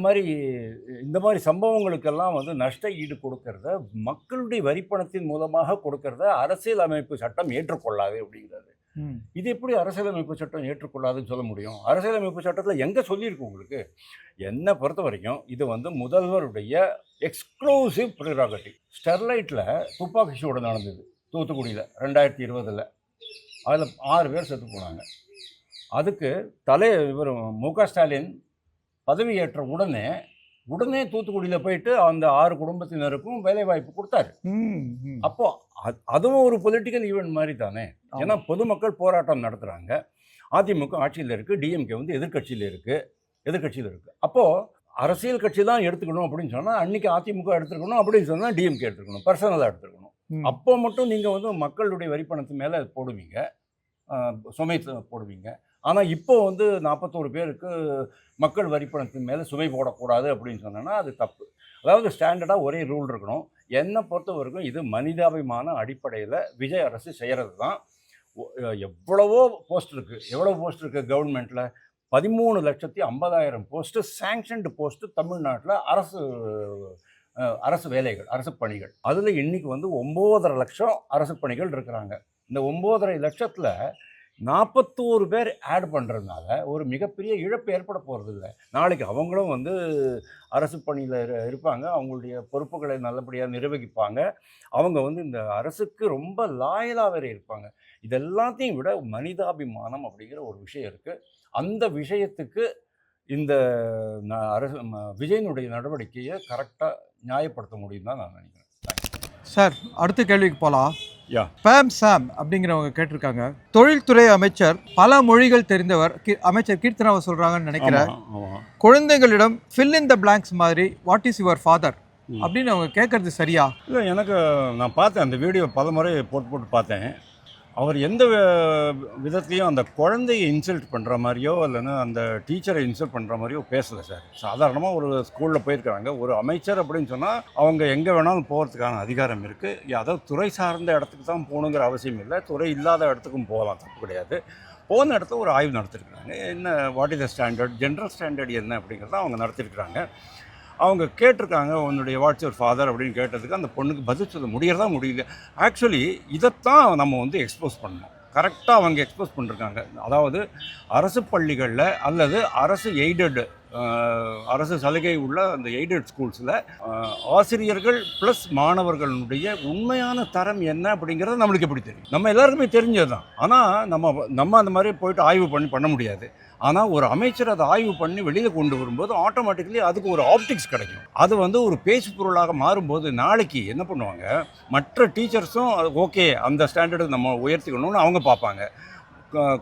மாதிரி சம்பவங்களுக்கெல்லாம் வந்து நஷ்ட ஈடு கொடுக்கறத மக்களுடைய வரிப்பணத்தின் மூலமாக கொடுக்கறத அரசியல் அமைப்பு சட்டம் ஏற்றுக்கொள்ளாது அப்படிங்கிறாரு. இது எப்படி அரசியலமைப்பு சட்டம் ஏற்றுக்கொள்ளாதுன்னு சொல்ல முடியும்? அரசியலமைப்பு சட்டத்தில் எங்கே சொல்லியிருக்கு உங்களுக்கு? என்னை பொறுத்த வரைக்கும் இது வந்து முதல்வருடைய எக்ஸ்க்ளூசிவ் ப்ரிராகட்டிவ். ஸ்டெர்லைட்டில் துப்பாக்கி சூடு நடந்தது தூத்துக்குடியில் 2020. அதில் 6 பேர் செத்து போனாங்க. அதுக்கு இவர் மு.க. ஸ்டாலின் பதவியேற்ற உடனே தூத்துக்குடியில் போயிட்டு அந்த 6 குடும்பத்தினருக்கும் வேலை வாய்ப்பு கொடுத்தாரு. அப்போ அதுவும் ஒரு பொலிட்டிக்கல் ஈவெண்ட் மாதிரி தானே. ஏன்னா பொதுமக்கள் போராட்டம் நடத்துகிறாங்க. அதிமுக ஆட்சியில் இருக்குது, டிஎம்கே வந்து எதிர்கட்சியில் இருக்குது. அப்போது அரசியல் கட்சி தான் எடுத்துக்கணும் அப்படின்னு சொன்னால் அன்றைக்கி அதிமுக எடுத்துக்கணும், அப்படின்னு சொன்னால் டிஎம்கே எடுத்துக்கணும், பர்சனலாக எடுத்துக்கணும். அப்போ மட்டும் நீங்கள் வந்து மக்களுடைய வரிப்பணத்து மேலே போடுவீங்க, சுமை போடுவீங்க. ஆனால் இப்போ வந்து 41 பேருக்கு மக்கள் வரிப்பணத்தின் மேலே சுமை போடக்கூடாது அப்படின்னு சொன்னோன்னா அது தப்பு. அதாவது ஸ்டாண்டர்டாக ஒரே ரூல் இருக்கணும். என்னை பொறுத்த வரைக்கும் இது மனிதாபிமான அடிப்படையில் விஜய் அரசு செய்கிறது தான். எவ்வளோ போஸ்ட் இருக்குது கவர்மெண்ட்டில்? 13,50,000 போஸ்ட்டு சேங்ஷன்டு போஸ்ட்டு தமிழ்நாட்டில் அரசு வேலைகள், அரசு பணிகள். அதில் இன்றைக்கி வந்து 9.5 லட்சம் அரசு பணிகள் இருக்கிறாங்க. இந்த 9.5 லட்சத்தில் 41 பேர் ஆட் பண்ணுறதுனால ஒரு மிகப்பெரிய இழப்பு ஏற்பட போகிறது இல்லை. நாளைக்கு அவங்களும் வந்து அரசு பணியில் இருப்பாங்க, அவங்களுடைய பொறுப்புகளை நல்லபடியாக நிர்வகிப்பாங்க. அவங்க வந்து இந்த அரசுக்கு ரொம்ப லாயலாக வேறு இருப்பாங்க. இதெல்லாத்தையும் விட மனிதாபிமானம் அப்படிங்கிற ஒரு விஷயம் இருக்குது. அந்த விஷயத்துக்கு இந்த விஜயனுடைய நடவடிக்கையை கரெக்டாக நியாயப்படுத்த முடியும் தான் நான் நினைக்கிறேன். சார், அடுத்த கேள்விக்கு போகலாம். பேம் சாம் அப்படிங்கிறவங்க கேட்டிருக்காங்க, தொழில்துறை அமைச்சர், பல மொழிகள் தெரிந்தவர், அமைச்சர் கீர்த்தனாவை சொல்றாங்கன்னு நினைக்கிறேன். குழந்தைகளிடம் ஃபில் இன் த பிளாங்க்ஸ் மாதிரி வாட் இஸ் யுவர் ஃபாதர் அப்படின்னு அவங்க கேட்கறது சரியா? இல்லை, நான் பார்த்தேன் அந்த வீடியோ, பல முறை போட்டு பார்த்தேன். அவர் எந்த விதத்துலையும் அந்த குழந்தையை இன்சல்ட் பண்ணுற மாதிரியோ இல்லைன்னா அந்த டீச்சரை இன்சல்ட் பண்ணுற மாதிரியோ பேசலை சார். சாதாரணமாக ஒரு ஸ்கூலில் போயிருக்கிறாங்க. ஒரு அமைச்சர் அப்படின்னு சொன்னால் அவங்க எங்கே வேணாலும் போகிறதுக்கான அதிகாரம் இருக்குது. அதாவது துறை சார்ந்த இடத்துக்கு தான் போகணுங்கிற அவசியம் இல்லை, துறை இல்லாத இடத்துக்கும் போகலாம், தப்பு கிடையாது. போன இடத்துல ஒரு ஆய்வு நடத்திருக்கிறாங்க. என்ன what is the standard, general standard என்ன அப்படிங்கிறத அவங்க நடத்திருக்கிறாங்க. அவங்க கேட்டிருக்காங்க, உன்னுடைய வாட்ஸ் யுவர் ஃபாதர் அப்படின்னு கேட்டதுக்கு அந்த பொண்ணுக்கு பதில் சொல்ல முடியல. ஆக்சுவலி இதைத்தான் நம்ம வந்து எக்ஸ்போஸ் பண்ணணும். கரெக்டாக அவங்க எக்ஸ்போஸ் பண்ணிருக்காங்க. அதாவது அரசு பள்ளிகளில் அல்லது அரசு எய்டட் அரசு சலுகை உள்ள அந்த எய்டட் ஸ்கூல்ஸில் ஆசிரியர்கள் ப்ளஸ் மாணவர்களுடைய உண்மையான தரம் என்ன அப்படிங்கிறது நம்மளுக்கு எப்படி தெரியும்? நம்ம எல்லாருக்குமே தெரிஞ்சது தான். ஆனால் நம்ம அந்த மாதிரி போயிட்டு ஆய்வு பண்ண முடியாது. ஆனால் ஒரு அமைச்சர் அதை ஆய்வு பண்ணி வெளியில் கொண்டு வரும்போது ஆட்டோமேட்டிக்கலி அதுக்கு ஒரு ஆப்டிக்ஸ் கிடைக்கும். அது வந்து ஒரு பேச்சு பொருளாக மாறும்போது நாளைக்கு என்ன பண்ணுவாங்க, மற்ற டீச்சர்ஸும் ஓகே அந்த ஸ்டாண்டர்டுக்கு நம்ம உயர்த்திக்கணும்னு அவங்க பார்ப்பாங்க.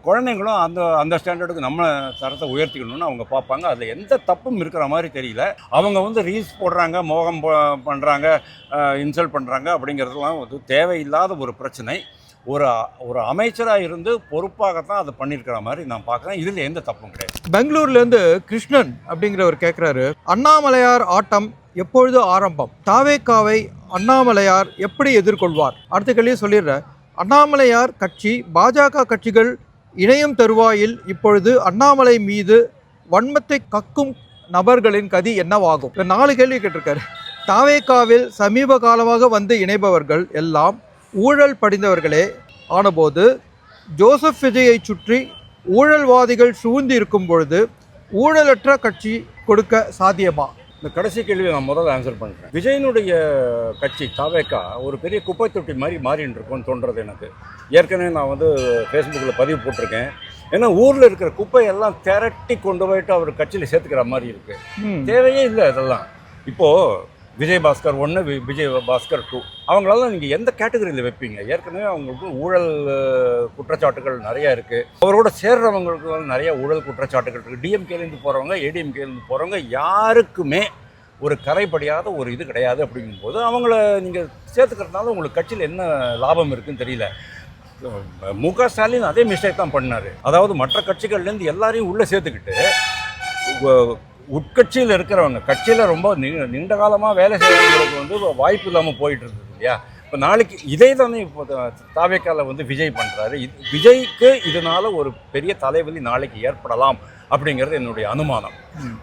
குழந்தைங்களும் அந்த ஸ்டாண்டர்டுக்கு நம்ம தரத்தை உயர்த்திக்கணும்னு அவங்க பார்ப்பாங்க. அதில் எந்த தப்பும் இருக்கிற மாதிரி தெரியல. அவங்க வந்து ரீல்ஸ் போடுறாங்க, மோகம் பண்ணுறாங்க, இன்சல்ட் பண்ணுறாங்க அப்படிங்கிறதுலாம் வந்து தேவையில்லாத ஒரு பிரச்சனை. ஒரு அமைச்சராக இருந்து பொறுப்பாகத்தான் அதை பண்ணியிருக்கிற மாதிரி நான் பார்க்குறேன். இதில் எந்த தப்பும் கிடையாது. பெங்களூர்லேருந்து கிருஷ்ணன் அப்படிங்கிறவர் கேட்குறாரு, அண்ணாமலையார் ஆட்டம் எப்பொழுது ஆரம்பம்? தாவேக்காவை அண்ணாமலையார் எப்படி எதிர்கொள்வார்? அடுத்த கேள்வியை சொல்லிடுறேன். அண்ணாமலையார் கட்சி பாஜக கட்சிகள் இணையும் தருவாயில் இப்பொழுது அண்ணாமலை மீது வன்மத்தை கக்கும் நபர்களின் கதி என்னவாகும்? 4 கேள்வி கேட்டிருக்காரு. தாவேக்காவில் சமீப காலமாக வந்து இணைபவர்கள் எல்லாம் ஊழல் படிந்தவர்களே ஆனபோது ஜோசப் விஜயை சுற்றி ஊழல்வாதிகள் சூழ்ந்து இருக்கும் பொழுது ஊழலற்ற கட்சி கொடுக்க சாத்தியமா? இந்த கடைசி கேள்வியை நான் முதல்ல ஆன்சர் பண்ணுறேன். விஜயனுடைய கட்சி தாவேக்கா ஒரு பெரிய குப்பை தொட்டி மாதிரி மாறின்னு இருக்கும்னு தோன்றது எனக்கு. ஏற்கனவே நான் வந்து ஃபேஸ்புக்கில் பதிவு போட்டிருக்கேன். ஏன்னா ஊரில் இருக்கிற குப்பையெல்லாம் திரட்டி கொண்டு போயிட்டு அவர் கட்சியில் சேர்த்துக்கிற மாதிரி இருக்குது. தேவையே இல்லை அதெல்லாம். இப்போது விஜய் பாஸ்கர் 1, விஜய் பாஸ்கர் 2 அவங்களெல்லாம் நீங்கள் எந்த கேட்டகரியில் வைப்பீங்க? ஏற்கனவே அவங்களுக்கு ஊழல் குற்றச்சாட்டுகள் நிறையா இருக்குது. அவரோட சேர்றவங்களுக்கு வந்து நிறையா ஊழல் குற்றச்சாட்டுகள் இருக்குது. டிஎம்கேலேருந்து போகிறவங்க, ஏடிஎம்கேலேருந்து போகிறவங்க யாருக்குமே ஒரு கரைப்படியாத ஒரு இது கிடையாது. அப்படிங்கும்போது அவங்கள நீங்கள் சேர்த்துக்கிறதுனால உங்களுக்கு கட்சியில் என்ன லாபம் இருக்குதுன்னு தெரியல. முக ஸ்டாலின் அதே மிஸ்டேக் தான் பண்ணார். அதாவது மற்ற கட்சிகள்லேருந்து எல்லாரையும் உள்ளே சேர்த்துக்கிட்டு உட்கட்சியில் இருக்கிறவங்க, கட்சியில் ரொம்ப நீண்ட காலமாக வேலை செய்கிறவங்களுக்கு வந்து வாய்ப்பு இல்லாமல் போயிட்டு இருந்தது இல்லையா? இப்போ நாளைக்கு இதே தானே இப்போ தாவேக்காவில் வந்து விஜய் பண்ணுறாரு. விஜய்க்கு இதனால் ஒரு பெரிய தலைவலி நாளைக்கு ஏற்படலாம் அப்படிங்கிறது என்னுடைய அனுமானம்.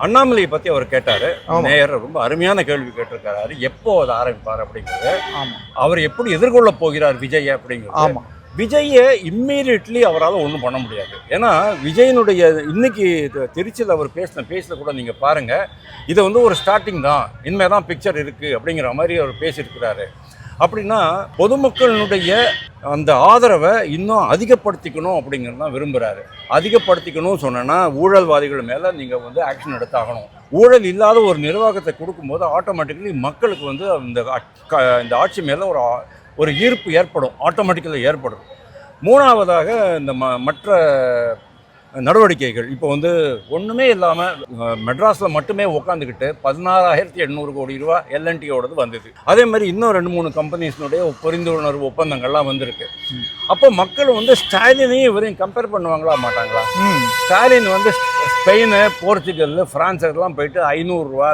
அண்ணாமலையை பற்றி அவர் கேட்டார். நேயர் ரொம்ப அருமையான கேள்வி கேட்டிருக்காரு. எப்போ அதை ஆரம்பிப்பார் அப்படிங்கிறது, அவர் எப்படி எதிர்கொள்ள போகிறார் விஜய் அப்படிங்கிறது. விஜயை இம்மீடியட்லி அவரால் ஒன்றும் பண்ண முடியாது. ஏன்னா விஜயனுடைய இன்னைக்கு திருச்சியில் அவர் பேசின கூட நீங்கள் பாருங்கள், இதை வந்து ஒரு ஸ்டார்டிங் தான், இனிமேல் தான் பிக்சர் இருக்குது அப்படிங்கிற மாதிரி அவர் பேசியிருக்கிறாரு. அப்படின்னா பொதுமக்களுடைய அந்த ஆதரவை இன்னும் அதிகப்படுத்திக்கணும் அப்படிங்கிறது தான் விரும்புகிறாரு. அதிகப்படுத்திக்கணும்னு சொன்னேன்னா ஊழல்வாதிகள் மேலே நீங்கள் வந்து ஆக்ஷன் எடுத்தாகணும். ஊழல் இல்லாத ஒரு நிர்வாகத்தை கொடுக்கும்போது ஆட்டோமேட்டிக்கலி மக்களுக்கு வந்து இந்த ஆட்சி மேலே ஒரு ஈர்ப்பு ஏற்படும், ஆட்டோமேட்டிக்கலாக ஏற்படும். 3வதாக இந்த மற்ற நடவடிக்கைகள் இப்போ வந்து ஒன்றுமே இல்லாமல் மெட்ராஸில் மட்டுமே உட்காந்துக்கிட்டு 16,800 கோடி ரூபா எல்என்டியோடது வந்தது. அதே மாதிரி இன்னும் 2-3 கம்பெனிஸ்னுடைய புரிந்துணர்வு ஒப்பந்தங்கள்லாம் வந்திருக்கு. அப்போ மக்கள் வந்து ஸ்டாலினையும் இவரையும் கம்பேர் பண்ணுவாங்களா மாட்டாங்களா? ஸ்டாலின் வந்து ஸ்பெயின், போர்ச்சுகல், பிரான்ஸ் எல்லாம் போயிட்டு 500 ரூபா,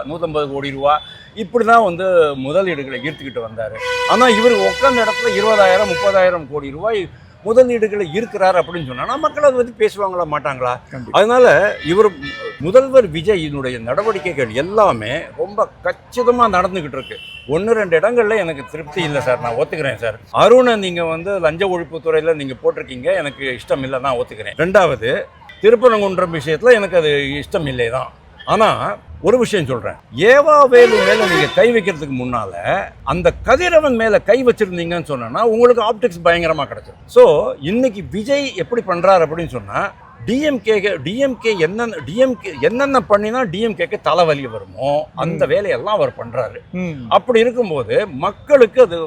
150 கோடி ரூபா இப்படி தான் வந்து முதலீடுகளை ஈர்த்துக்கிட்டு வந்தார். ஆனால் இவர் உட்காந்த இடத்துல 20,000-30,000 கோடி ரூபாய் முதலீடுகளை இருக்கிறார் அப்படின்னு சொன்னா மக்கள் அதை பற்றி பேசுவாங்களா மாட்டாங்களா? அதனால இவர் முதல்வர் விஜயினுடைய நடவடிக்கைகள் எல்லாமே ரொம்ப கச்சிதமாக நடந்துகிட்டு இருக்கு. 1-2 இடங்கள்ல எனக்கு திருப்தி இல்லை சார், நான் ஒத்துக்கிறேன் சார். அருணை நீங்கள் வந்து லஞ்ச ஒழிப்பு துறையில் நீங்கள் போட்டிருக்கீங்க, எனக்கு இஷ்டம் இல்லை, நான் ஒத்துக்கிறேன். 2வது திருப்பரங்குன்றம் விஷயத்தில் எனக்கு அது இஷ்டம் இல்லை தான். ஆனால் ஒரு விஷயம் சொல்கிறேன், ஏவா வேலு மேலே நீங்கள் கை வைக்கிறதுக்கு முன்னால் அந்த கதிரவன் மேலே கை வச்சுருந்தீங்கன்னு சொன்னா உங்களுக்கு ஆப்டிக்ஸ் பயங்கரமாக கிடச்சிடும். ஸோ இன்னைக்கு விஜய் எப்படி பண்ணுறாரு அப்படின்னு சொன்னால் டிஎம்கே என்னென்ன பண்ணினா டிஎம்கேக்கு தலைவலி வருமோ அந்த வேலையெல்லாம் அவர் பண்றாரு. அப்படி இருக்கும்போது மக்களுக்கு அது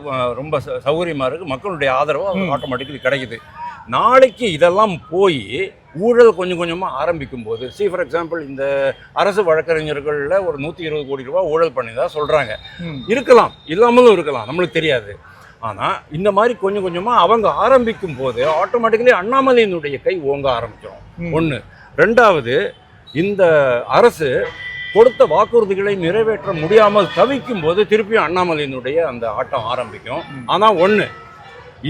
ரொம்ப சௌகரியமா இருக்கு, மக்களுடைய ஆதரவு ஆட்டோமேட்டிக்கலி கிடைக்குது. நாளைக்கு இதெல்லாம் போய் ஊழல் கொஞ்சம் கொஞ்சமாக ஆரம்பிக்கும் போது, ஃபார் எக்ஸாம்பிள் இந்த அரசு வழக்கறிஞர்களில் ஒரு 120 கோடி ரூபா ஊழல் பண்ணிதான் சொல்கிறாங்க. இருக்கலாம், இல்லாமலும் இருக்கலாம், நம்மளுக்கு தெரியாது. ஆனால் இந்த மாதிரி கொஞ்சம் கொஞ்சமாக அவங்க ஆரம்பிக்கும் போது ஆட்டோமேட்டிக்கலி அண்ணாமலையினுடைய கை ஓங்க ஆரம்பிச்சிடும். 1. 2வது, இந்த அரசு கொடுத்த வாக்குறுதிகளை நிறைவேற்ற முடியாமல் தவிக்கும் போது திருப்பியும் அண்ணாமலையினுடைய அந்த ஆட்டம் ஆரம்பிக்கும். ஆனால்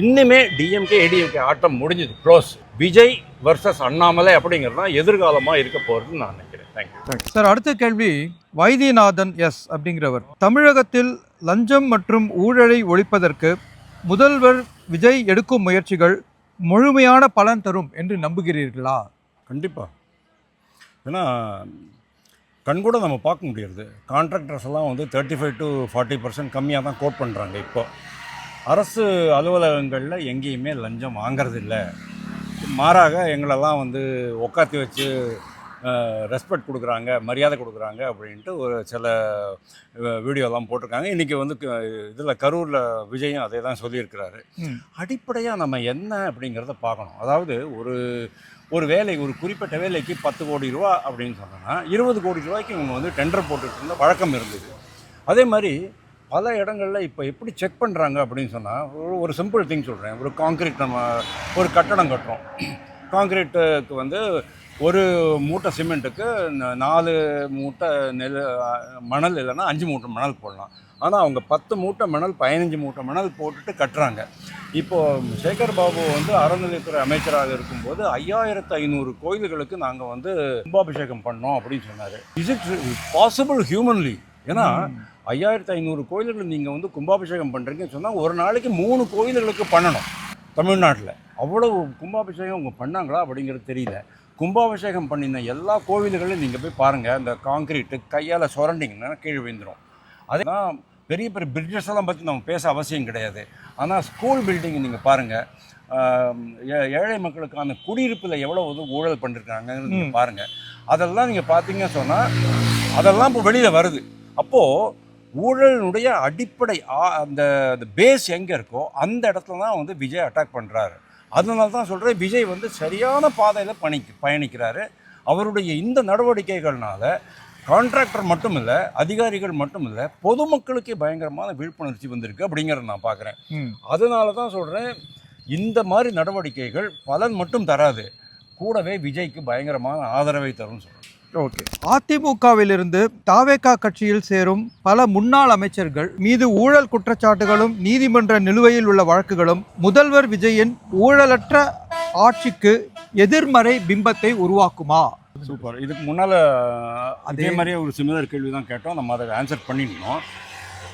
இன்னுமே டிஎம்கே ஏடிஎம்கே ஆட்டம் முடிஞ்சது, க்ளோஸ். விஜய் வர்சஸ் அண்ணாமலை அப்படிங்கிறது தான் எதிர்காலமாக இருக்க போகிறதுன்னு நான் நினைக்கிறேன். Thank you sir. அடுத்த கேள்வி வைத்தியநாதன் எஸ் அப்படிங்கிறவர், தமிழகத்தில் லஞ்சம் மற்றும் ஊழலை ஒழிப்பதற்கு முதல்வர் விஜய் எடுக்கும் முயற்சிகள் முழுமையான பலன் தரும் என்று நம்புகிறீர்களா? கண்டிப்பாக. ஏன்னா கண்கூட நம்ம பார்க்க முடியுது. கான்ட்ராக்டர்ஸ் எல்லாம் வந்து 35 to 40% கம்மியாக தான் கோட் பண்ணுறாங்க. இப்போ அரசு அலுவலகங்களில் எங்கேயுமே லஞ்சம் வாங்கிறதில்ல. மாறாக எங்களெல்லாம் வந்து உட்காத்தி வச்சு ரெஸ்பெக்ட் கொடுக்குறாங்க, மரியாதை கொடுக்குறாங்க அப்படின்ட்டு ஒரு சில வீடியோலாம் போட்டிருக்காங்க. இன்றைக்கி வந்து இதில் கரூரில் விஜயும் அதே தான் சொல்லியிருக்கிறாரு. அடிப்படையாக நம்ம என்ன அப்படிங்கிறத பார்க்கணும். அதாவது ஒரு வேலை, ஒரு குறிப்பிட்ட வேலைக்கு 10 கோடி ரூபா அப்படின்னு சொன்னோன்னா 20 கோடி ரூபாய்க்கு இவங்க வந்து டெண்டர் போட்டுட்டு இருந்த வழக்கம் இருந்தது. அதே மாதிரி பல இடங்களில் இப்போ எப்படி செக் பண்ணுறாங்க அப்படின்னு சொன்னால், ஒரு சிம்பிள் திங் சொல்கிறேன். ஒரு காங்க்ரீட், நம்ம ஒரு கட்டடம் கட்டுறோம். காங்க்ரீட்டுக்கு வந்து ஒரு மூட்டை சிமெண்ட்டுக்கு 4 மூட்டை மணல் இல்லைன்னா 5 மூட்டை மணல் போடலாம். ஆனால் அவங்க 10 மூட்டை மணல் 15 மூட்டை மணல் போட்டுட்டு கட்டுறாங்க. இப்போது சேகர் பாபு வந்து அறநிலையத்துறை அமைச்சராக இருக்கும்போது 5500 கோயில்களுக்கு நாங்கள் வந்து கும்பாபிஷேகம் பண்ணோம் அப்படின்னு சொன்னார். Is it possible humanly? ஏன்னா 5500 கோயில்கள் நீங்கள் வந்து கும்பாபிஷேகம் பண்ணுறீங்கன்னு சொன்னால் ஒரு நாளைக்கு 3 கோயில்களுக்கு பண்ணணும் தமிழ்நாட்டில். அவ்வளவு கும்பாபிஷேகம் அவங்க பண்ணாங்களா அப்படிங்கிறது தெரியல. கும்பாபிஷேகம் பண்ணின எல்லா கோவில்களையும் நீங்கள் போய் பாருங்கள். அந்த காங்க்ரீட்டு கையால் சுரண்டிங்கன்னா கீழே விழுந்துடும். அதுதான் பெரிய பெரிய பிரிட்ஜஸ் எல்லாம் பற்றி நம்ம பேச அவசியம் கிடையாது. ஆனால் ஸ்கூல் பில்டிங் நீங்கள் பாருங்கள். ஏழை மக்களுக்கான குடியிருப்பில் எவ்வளோ வந்து ஊழல் பண்ணியிருக்காங்கன்னு நீங்கள் பாருங்கள். அதெல்லாம் நீங்கள் பார்த்தீங்கன்னு சொன்னால் அதெல்லாம் இப்போ வெளியில் வருது. அப்போது ஊழலினுடைய அடிப்படை அந்த பேஸ் எங்கே இருக்கோ அந்த இடத்துல தான் வந்து விஜய் அட்டாக் பண்ணுறாரு. அதனால தான் சொல்கிறேன், விஜய் வந்து சரியான பாதையில் பயணிக்கிறாரு. அவருடைய இந்த நடவடிக்கைகள்னால கான்ட்ராக்டர் மட்டும் இல்லை, அதிகாரிகள் மட்டும் இல்லை, பொதுமக்களுக்கே பயங்கரமான விழிப்புணர்ச்சி வந்திருக்கு அப்படிங்கிறத நான் பார்க்குறேன். அதனால தான் சொல்கிறேன், இந்த மாதிரி நடவடிக்கைகள் பலன் மட்டும் தராது, கூடவே விஜய்க்கு பயங்கரமான ஆதரவை தரும்னு சொல்கிறேன். ஓகே. அதிமுகவிலிருந்து தாவேகா கட்சியில் சேரும் பல முன்னாள் அமைச்சர்கள் மீது ஊழல் குற்றச்சாட்டுகளும் நீதிமன்ற நிலுவையில் உள்ள வழக்குகளும் முதல்வர் விஜயின் ஊழலற்ற ஆட்சிக்கு எதிர்மறை பிம்பத்தை உருவாக்குமா? சூப்பர். இதுக்கு முன்னால் அதே மாதிரியே ஒரு சிமிலர் கேள்வி தான் கேட்டோம். நம்ம அதை ஆன்சர் பண்ணிடணும்.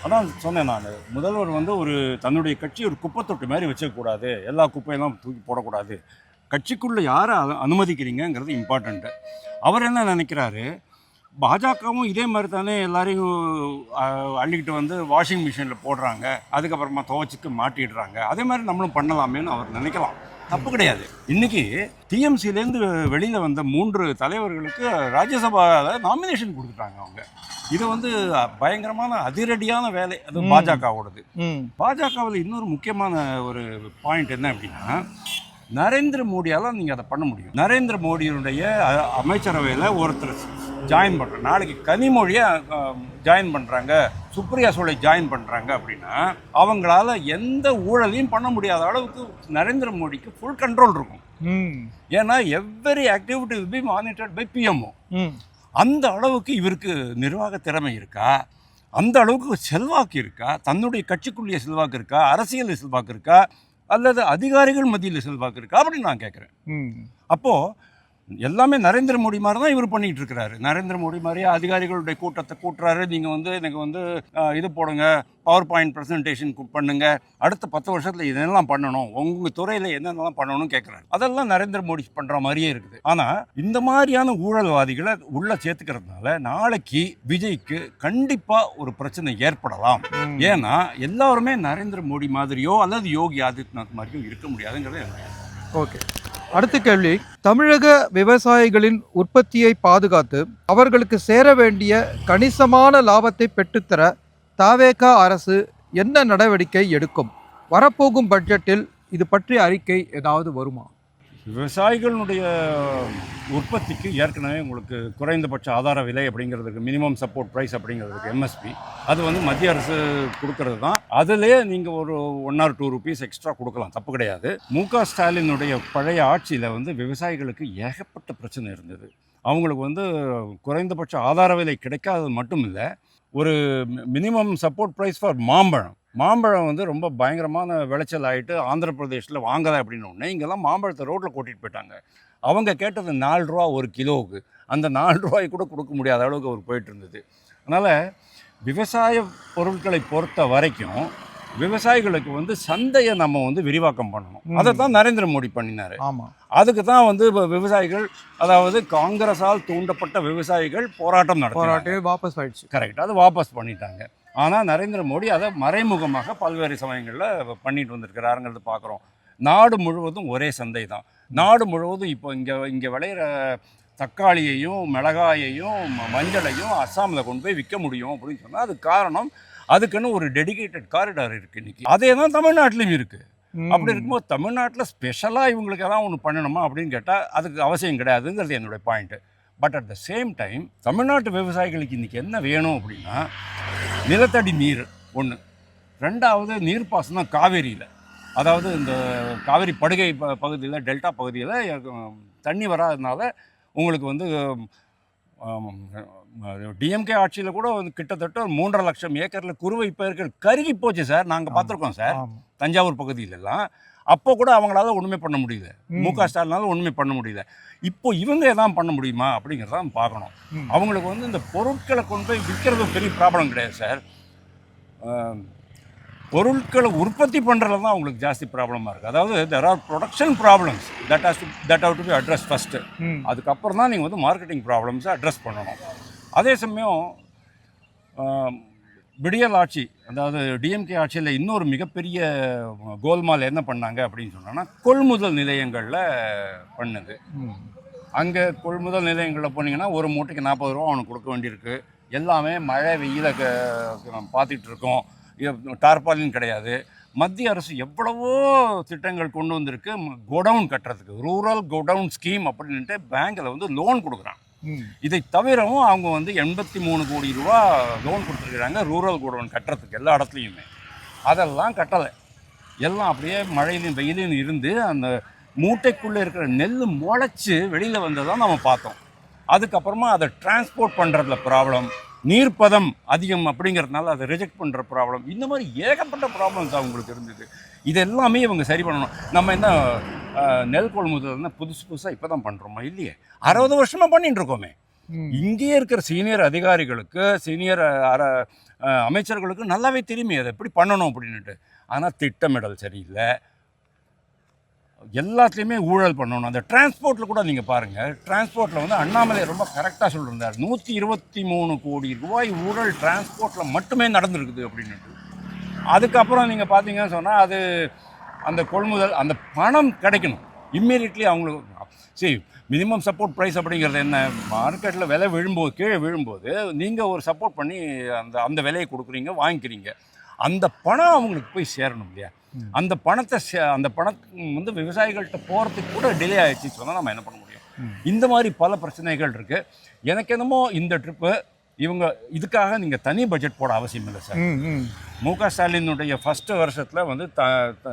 அதான் சொன்னேன் நான், முதல்வர் வந்து தன்னுடைய கட்சி ஒரு குப்பை தொட்டு மாதிரி வச்சுக்கக்கூடாது, எல்லா குப்பையெல்லாம் தூக்கி போடக்கூடாது, கட்சிக்குள்ளே யாரை அனுமதிக்கிறீங்கிறது இம்பார்ட்டண்ட்டு. அவர் என்ன நினைக்கிறாரு, பாஜகவும் இதே மாதிரி தானே எல்லாரையும் அள்ளிக்கிட்டு வந்து வாஷிங் மிஷினில் போடுறாங்க, அதுக்கப்புறமா துவச்சிக்கு மாட்டிடுறாங்க, அதே மாதிரி நம்மளும் பண்ணலாமேன்னு அவர் நினைக்கலாம். தப்பு கிடையாது. இன்றைக்கி டிஎம்சிலேருந்து வெளியில் வந்த 3 தலைவர்களுக்கு ராஜ்யசபாவில் நாமினேஷன் கொடுத்துட்டாங்க அவங்க. இது வந்து பயங்கரமான அதிரடியான வேலை. அது பாஜகவோடது. பாஜகவில் இன்னொரு முக்கியமான ஒரு பாயிண்ட் என்ன அப்படின்னா, நரேந்திர மோடியால் நீங்கள் அதை பண்ண முடியும். நரேந்திர மோடியினுடைய அமைச்சரவையில் ஒருத்தர் ஜாயின் பண்ணுறாங்க, நாளைக்கு கனிமொழியை ஜாயின் பண்ணுறாங்க, சுப்ரியா சூலை ஜாயின் பண்ணுறாங்க அப்படின்னா அவங்களால எந்த ஊழலையும் பண்ண முடியாத அளவுக்கு நரேந்திர மோடிக்கு ஃபுல் கண்ட்ரோல் இருக்கும். ஏன்னா every activity will be monitored by PMO. அந்த அளவுக்கு இவருக்கு நிர்வாக திறமை இருக்கா, அந்த அளவுக்கு செல்வாக்கு இருக்கா, தன்னுடைய கட்சிக்குள்ளேயே செல்வாக்கு இருக்கா, அரசியல் செல்வாக்கு இருக்கா, அல்லது அதிகாரிகள் மத்தியில் செல்வாக்கு இருக்கா அப்படின்னு நான் கேட்குறேன். அப்போது எல்லாமே நரேந்திர மோடி மாதிரி தான் இவர் பண்ணிகிட்டு இருக்கிறாரு. நரேந்திர மோடி மாதிரியே அதிகாரிகளுடைய கூட்டத்தை கூட்டுறாரு. நீங்கள் வந்து எனக்கு வந்து இது போடுங்க, பவர் பாயிண்ட் ப்ரெசன்டேஷன் பண்ணுங்க, அடுத்த 10 வருஷத்தில் இதெல்லாம் பண்ணணும், உங்கள் துறையில் என்னென்னலாம் பண்ணணும்னு கேட்குறாரு. அதெல்லாம் நரேந்திர மோடி பண்ணுற மாதிரியே இருக்குது. ஆனால் இந்த மாதிரியான ஊழல்வாதிகளை உள்ளே சேர்த்துக்கிறதுனால நாளைக்கு விஜய்க்கு கண்டிப்பாக ஒரு பிரச்சனை ஏற்படலாம். ஏன்னா எல்லாருமே நரேந்திர மோடி மாதிரியோ அல்லது யோகி ஆதித்யநாத் மாதிரியோ இருக்க முடியாதுங்கிறது எனக்கு. ஓகே. அடுத்த கேள்வி, தமிழக விவசாயிகளின் உற்பத்தியை பாதுகாத்து அவர்களுக்கு சேர வேண்டிய கணிசமான லாபத்தை பெற்றுத்தர தாவேகா அரசு என்ன நடவடிக்கை எடுக்கும்? வரப்போகும் பட்ஜெட்டில் இது பற்றிய அறிக்கை ஏதாவது வருமா? விவசாயிகளுடைய உற்பத்திக்கு ஏற்கனவே உங்களுக்கு குறைந்தபட்ச ஆதார விலை அப்படிங்கிறதுக்கு, மினிமம் சப்போர்ட் ப்ரைஸ் அப்படிங்கிறதுக்கு எம்எஸ்பி, அது வந்து மத்திய அரசு கொடுக்கறது தான். அதிலே நீங்கள் ஒரு 1 or 2 rupees எக்ஸ்ட்ரா கொடுக்கலாம், தப்பு கிடையாது. மு.க. ஸ்டாலினுடைய பழைய ஆட்சியில் வந்து விவசாயிகளுக்கு ஏகப்பட்ட பிரச்சனை இருந்தது. அவங்களுக்கு வந்து குறைந்தபட்ச ஆதார விலை கிடைக்காதது மட்டும் இல்லை, ஒரு மினிமம் சப்போர்ட் ப்ரைஸ் ஃபார் மாம்பழம் வந்து ரொம்ப பயங்கரமான விளைச்சல் ஆகிட்டு ஆந்திர பிரதேஷில் வாங்கலை அப்படின்னு ஒன்று, இங்கெல்லாம் மாம்பழத்தை ரோட்டில் கூட்டிகிட்டு போயிட்டாங்க. அவங்க கேட்டது 4 ரூபா ஒரு கிலோவுக்கு. அந்த 4 ரூபாய் கூட கொடுக்க முடியாத அளவுக்கு அவர் போயிட்டு இருந்தது. அதனால் விவசாய பொருட்களை பொறுத்த வரைக்கும் விவசாயிகளுக்கு வந்து சந்தையை நம்ம வந்து விரிவாக்கம் பண்ணணும். அதை தான் நரேந்திர மோடி பண்ணினார். ஆமாம், அதுக்கு தான் வந்து விவசாயிகள், அதாவது காங்கிரஸால் தூண்டப்பட்ட விவசாயிகள் போராட்டம் நடத்தி வாபஸ் ஆயிடுச்சு. கரெக்ட், அது வாபஸ் பண்ணிட்டாங்க. ஆனால் நரேந்திர மோடி அதை மறைமுகமாக பல்வேறு சமயங்களில் பண்ணிட்டு வந்திருக்கிறாருங்கிறது பார்க்குறோம். நாடு முழுவதும் ஒரே சந்தை தான். நாடு முழுவதும் இப்போ இங்கே விளையிற தக்காளியையும் மிளகாயையும் மஞ்சளையும் அஸ்ஸாமில் கொண்டு போய் விற்க முடியும் அப்படின்னு சொன்னால் அதுக்கு காரணம் அதுக்குன்னு ஒரு டெடிகேட்டட் காரிடார் இருக்குது இன்றைக்கி. அதே தான் தமிழ்நாட்டிலையும் இருக்குது. அப்படி இருக்கும்போது தமிழ்நாட்டில் ஸ்பெஷலாக இவங்களுக்கு எதாவது ஒன்று பண்ணணுமா அப்படின்னு கேட்டால் அதுக்கு அவசியம் கிடையாதுங்கிறது என்னுடைய point. But at the same time தமிழ்நாட்டு விவசாயிகளுக்கு இன்றைக்கி என்ன வேணும் அப்படின்னா நிலத்தடி நீர் ஒன்று, ரெண்டாவது நீர்ப்பாசனம் காவேரியில், அதாவது இந்த காவேரி படுகை பகுதியில் டெல்டா பகுதியில் தண்ணி வராதனால உங்களுக்கு வந்து டிஎம்கே ஆட்சியில் கூட வந்து கிட்டத்தட்ட 3.5 லட்சம் ஏக்கரில் குறுவை பயிர்கள் கருகி போச்சு சார். நாங்கள் பார்த்துருக்கோம் சார் தஞ்சாவூர் பகுதியிலலாம். அப்போ கூட அவங்களால ஒன்றுமே பண்ண முடியல, முக ஸ்டாலினால ஒன்றுமே பண்ண முடியல. இப்போ இவங்க எதாவது பண்ண முடியுமா அப்படிங்கிறத பார்க்கணும். அவங்களுக்கு வந்து இந்த பொருட்களை கொண்டு போய் விற்கிறது பெரிய ப்ராப்ளம் கிடையாது சார். பொருட்களை உற்பத்தி பண்ணுறது தான் அவங்களுக்கு ஜாஸ்தி ப்ராப்ளமாக இருக்குது. அதாவது there are production problems that have to be address first. அதுக்கப்புறம் தான் நீங்கள் வந்து மார்க்கெட்டிங் ப்ராப்ளம்ஸை அட்ரஸ் பண்ணணும். அதே சமயம் விடியல் ஆட்சி, அதாவது டிஎம்கே ஆட்சியில் இன்னொரு மிகப்பெரிய கோல்மால் என்ன பண்ணாங்க அப்படின்னு சொன்னோன்னா கொள்முதல் நிலையங்களில் பண்ணுது. அங்கே கொள்முதல் நிலையங்களில் போனீங்கன்னா ஒரு மூட்டைக்கு 40 ரூபா அவனுக்கு கொடுக்க வேண்டியிருக்கு. எல்லாமே மழை வெயில பார்த்துட்டு இருக்கோம். டார்பாலின் கிடையாது. மத்திய அரசு எவ்வளவோ திட்டங்கள் கொண்டு வந்திருக்கு கோடவுன் கட்டுறதுக்கு, ரூரல் கோடவுன் ஸ்கீம் அப்படின்ட்டு பேங்க்கில் வந்து லோன் கொடுக்குறான். இதை தவிரவும் அவங்க வந்து 83 கோடி ரூபா லோன் கொடுத்துருக்குறாங்க ரூரல் கோடவுன் கட்டுறதுக்கு எல்லா இடத்துலையுமே. அதெல்லாம் கட்டலை. எல்லாம் அப்படியே மழையிலும் வெயிலும் இருந்து அந்த மூட்டைக்குள்ளே இருக்கிற நெல் முளைச்சி வெளியில் வந்ததான் நம்ம பார்த்தோம். அதுக்கப்புறமா அதை டிரான்ஸ்போர்ட் பண்ணுறதுல ப்ராப்ளம், நீர்ப்பதம் அதிகம் அப்படிங்கிறதுனால அதை ரிஜெக்ட் பண்ணுற ப்ராப்ளம், இந்த மாதிரி ஏகப்பட்ட ப்ராப்ளம்ஸ் அவங்களுக்கு இருந்தது. இது எல்லாமே இவங்க சரி பண்ணணும். நம்ம என்ன நெல் கொள்முதல்னா புதுசாக இப்போ தான் பண்ணுறோமா? இல்லையே, 60 வருஷமாக பண்ணிட்டு இருக்கோமே. இங்கேயே இருக்கிற சீனியர் அதிகாரிகளுக்கு, சீனியர் அமைச்சர்களுக்கு நல்லாவே தெரியுமே அதை எப்படி பண்ணணும் அப்படின்ட்டு. ஆனால் திட்டமிடல் சரியில்லை, எல்லாத்துலேயுமே ஊழல் பண்ணணும். அந்த டிரான்ஸ்போர்ட்டில் கூட நீங்கள் பாருங்கள், டிரான்ஸ்போர்ட்டில் வந்து அண்ணாமலை ரொம்ப கரெக்டாக சொல்லியிருந்தார். 123 கோடி ரூபாய் ஊழல் டிரான்ஸ்போர்ட்டில் மட்டுமே நடந்துருக்குது அப்படின்ட்டு. அதுக்கப்புறம் நீங்கள் பார்த்தீங்கன்னு சொன்னால் அது அந்த கொள்முதல் அந்த பணம் கிடைக்கணும் இம்மீடியட்லி அவங்களுக்கு. சரி, மினிமம் சப்போர்ட் ப்ரைஸ் அப்படிங்கிறது என்ன? மார்க்கெட்டில் விலை விழும்போது, கீழே விழும்போது நீங்கள் ஒரு சப்போர்ட் பண்ணி அந்த விலையை கொடுக்குறீங்க, வாங்கிக்கிறீங்க. அந்த பணம் அவங்களுக்கு போய் சேரணும் இல்லையா? அந்த பணம் வந்து விவசாயிகள்கிட்ட போகிறதுக்கு கூட டிலே ஆகிடுச்சு சொன்னால் நம்ம என்ன பண்ண முடியும்? இந்த மாதிரி பல பிரச்சனைகள் இருக்குது. எனக்கு என்னமோ இந்த ட்ரிப்பு இவங்க இதுக்காக நீங்கள் தனி பட்ஜெட் போட அவசியம் இல்லை சார். முக ஸ்டாலினுடைய ஃபஸ்ட்டு வருஷத்தில் வந்து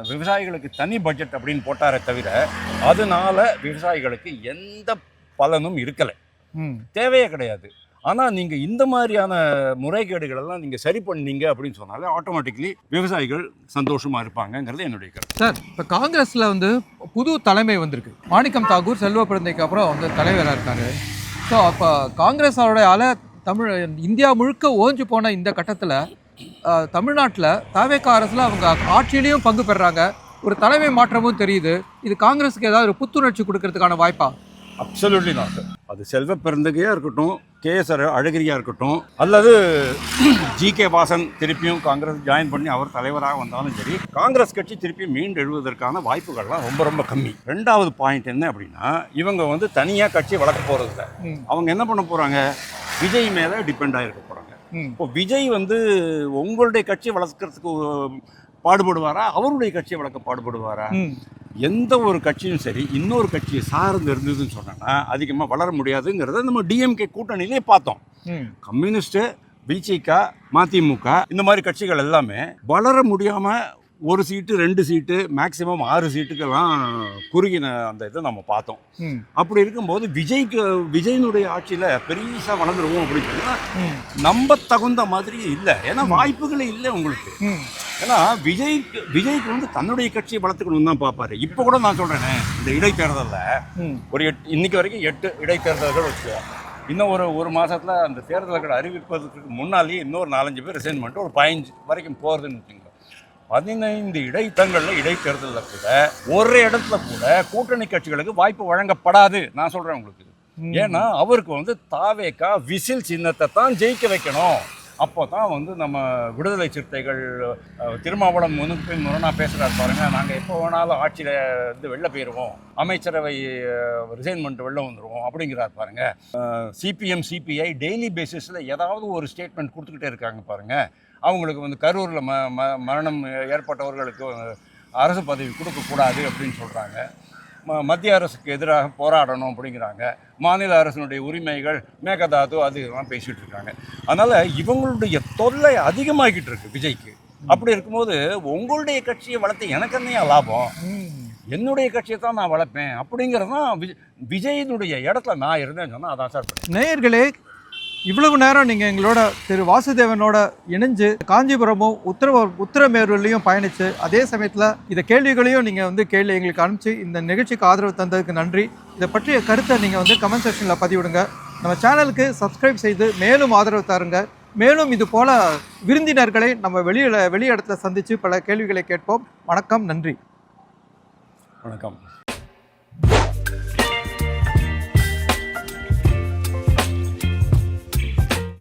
விவசாயிகளுக்கு தனி பட்ஜெட் அப்படின்னு போட்டாரே தவிர அதனால விவசாயிகளுக்கு எந்த பலனும் இருக்கலை, தேவையே கிடையாது. ஆனால் நீங்கள் இந்த மாதிரியான முறைகேடுகளெல்லாம் நீங்கள் சரி பண்ணீங்க அப்படின்னு சொன்னாலே ஆட்டோமேட்டிக்லி விவசாயிகள் சந்தோஷமாக இருப்பாங்கங்கிறது என்னுடைய கருத்து. சார், இப்போ காங்கிரஸில் வந்து புது தலைமை வந்திருக்கு. மாணிக்கம் தாக்கூர் செல்வ பிறந்தைக்கு அப்புறம் வந்து தலைவராக இருக்காரு. ஸோ அப்போ காங்கிரஸோட இந்தியா முழுக்க ஓஞ்சு போன இந்த கட்டத்தில் தமிழ்நாட்டில் தவேக அரசில் அவங்க ஆட்சியிலையும் பங்கு பெறுறாங்க, ஒரு தலைமை மாற்றமும் தெரியுது. இது காங்கிரஸுக்கு ஏதாவது ஒரு புத்துணர்ச்சி கொடுக்கறதுக்கான வாய்ப்பா? Absolutely not. அது செல்வ பெருந்தகையாக இருக்கட்டும், கேஎஸ் அழகிரியாக இருக்கட்டும், அல்லது ஜிகே வாசன் திருப்பியும் காங்கிரஸ் ஜாயின் பண்ணி அவர் தலைவராக வந்தாலும் சரி, காங்கிரஸ் கட்சி திருப்பி மீண்டு எழுவதற்கான வாய்ப்புகள்லாம் ரொம்ப ரொம்ப கம்மி. ரெண்டாவது பாயிண்ட் என்ன அப்படின்னா, இவங்க வந்து தனியாக கட்சி வளர்க்க போகிறதில்ல. அவங்க என்ன பண்ண போகிறாங்க? விஜய் மேலே டிபெண்ட் ஆகிருக்க போகிறாங்க. இப்போ விஜய் வந்து உங்களுடைய கட்சி வளர்க்கறதுக்கு பாடுபடுவாரா, அவருடைய கட்சியை வளர்க்க பாடுபடுவாரா? எந்த ஒரு கட்சியும் சரி இன்னொரு கட்சியை சார்ந்து இருந்ததுன்னு சொன்னா அதிகமாக வளர முடியாதுங்கிறத நம்ம டிஎம்கே கூட்டணியிலே பார்த்தோம். கம்யூனிஸ்ட்டு, விசிக, மதிமுக இந்த மாதிரி கட்சிகள் எல்லாமே வளர முடியாமல் 1 சீட்டு 2 சீட்டு மேக்சிமம் 6 சீட்டுக்கெல்லாம் குறுகின அந்த இதை நம்ம பார்த்தோம். அப்படி இருக்கும்போது விஜயனுடைய ஆட்சியில் பெருசாக வளர்ந்துருவோம் அப்படின்னு சொன்னால் நம்ப தகுந்த மாதிரி இல்லை. ஏன்னா வாய்ப்புகளே இல்லை உங்களுக்கு. ஏன்னா விஜய்க்கு வந்து தன்னுடைய கட்சியை வளர்த்துக்கணும் தான் பார்ப்பாரு. இப்போ கூட நான் சொல்கிறேனே, இந்த இடைத்தேர்தலில் ஒரு இன்னைக்கு வரைக்கும் 8 இடைத்தேர்தல்கள் வச்சுக்கோம். இன்னும் ஒரு மாதத்தில் அந்த தேர்தல்கள் அறிவிப்பதற்கு முன்னாலேயே இன்னொரு 4-5 பேர் ரிசைன் பண்ணிட்டு ஒரு 15 வரைக்கும் போகிறதுன்னு வச்சுக்கோங்க. 15 இடைத்தங்களில் இடைத்தேர்தலில் கூட ஒரு இடத்துல கூட கூட்டணி கட்சிகளுக்கு வாய்ப்பு வழங்கப்படாது. நான் சொல்கிறேன் உங்களுக்கு. ஏன்னா அவருக்கு வந்து தாவேகா விசில் சின்னத்தை தான் ஜெயிக்க வைக்கணும். அப்போ தான் வந்து நம்ம விடுதலை சிறுத்தைகள் திருமாவளம் முன்னுக்கு முரணாக பேசுகிறாரு பாருங்க, நாங்கள் எப்போ வேணாலும் ஆட்சியில் வந்து வெளில போயிடுவோம், அமைச்சரவை ரிசைன் பண்ணிட்டு வெளில வந்துடுவோம் அப்படிங்கிறார் பாருங்க. சிபிஎம் சிபிஐ டெய்லி பேசிஸில் ஏதாவது ஒரு ஸ்டேட்மெண்ட் கொடுத்துக்கிட்டே இருக்காங்க பாருங்க. அவங்களுக்கு வந்து கரூரில் மரணம் ஏற்பட்டவர்களுக்கு அரசு பதவி கொடுக்கக்கூடாது அப்படின்னு சொல்கிறாங்க. மத்திய அரசுக்கு எதிராக போராடணும் அப்படிங்கிறாங்க. மாநில அரசினுடைய உரிமைகள் மேகதாது அது இதெல்லாம் பேசிகிட்டு இருக்காங்க. அதனால் இவங்களுடைய தொல்லை அதிகமாகிட்டு இருக்கு விஜய்க்கு. அப்படி இருக்கும்போது உங்களுடைய கட்சியை வளர்த்து எனக்கு என்ன லாபம், என்னுடைய கட்சியை தான் நான் வளர்ப்பேன் அப்படிங்கிறது தான் விஜயினுடைய இடத்துல நான் இருந்தேன்னு சொன்னால் அதான் சார். நேயர்களே, இவ்வளவு நேரம் நீங்கள் எங்களோட திரு வாசுதேவனோட இணைஞ்சு காஞ்சிபுரமும் உத்தரமேரூர்லையும் பயணிச்சு, அதே சமயத்தில் இந்த கேள்விகளையும் நீங்கள் வந்து எங்களுக்கு அனுப்பிச்சு இந்த நிகழ்ச்சிக்கு ஆதரவு தந்ததுக்கு நன்றி. இதை பற்றிய கருத்தை நீங்கள் வந்து கமெண்ட் செக்ஷனில் பதிவிடுங்க. நம்ம சேனலுக்கு சப்ஸ்கிரைப் செய்து மேலும் ஆதரவு தாருங்க. மேலும் இது போல விருந்தினர்களை நம்ம வெளி இடத்துல சந்தித்து பல கேள்விகளை கேட்போம். வணக்கம், நன்றி. வணக்கம்.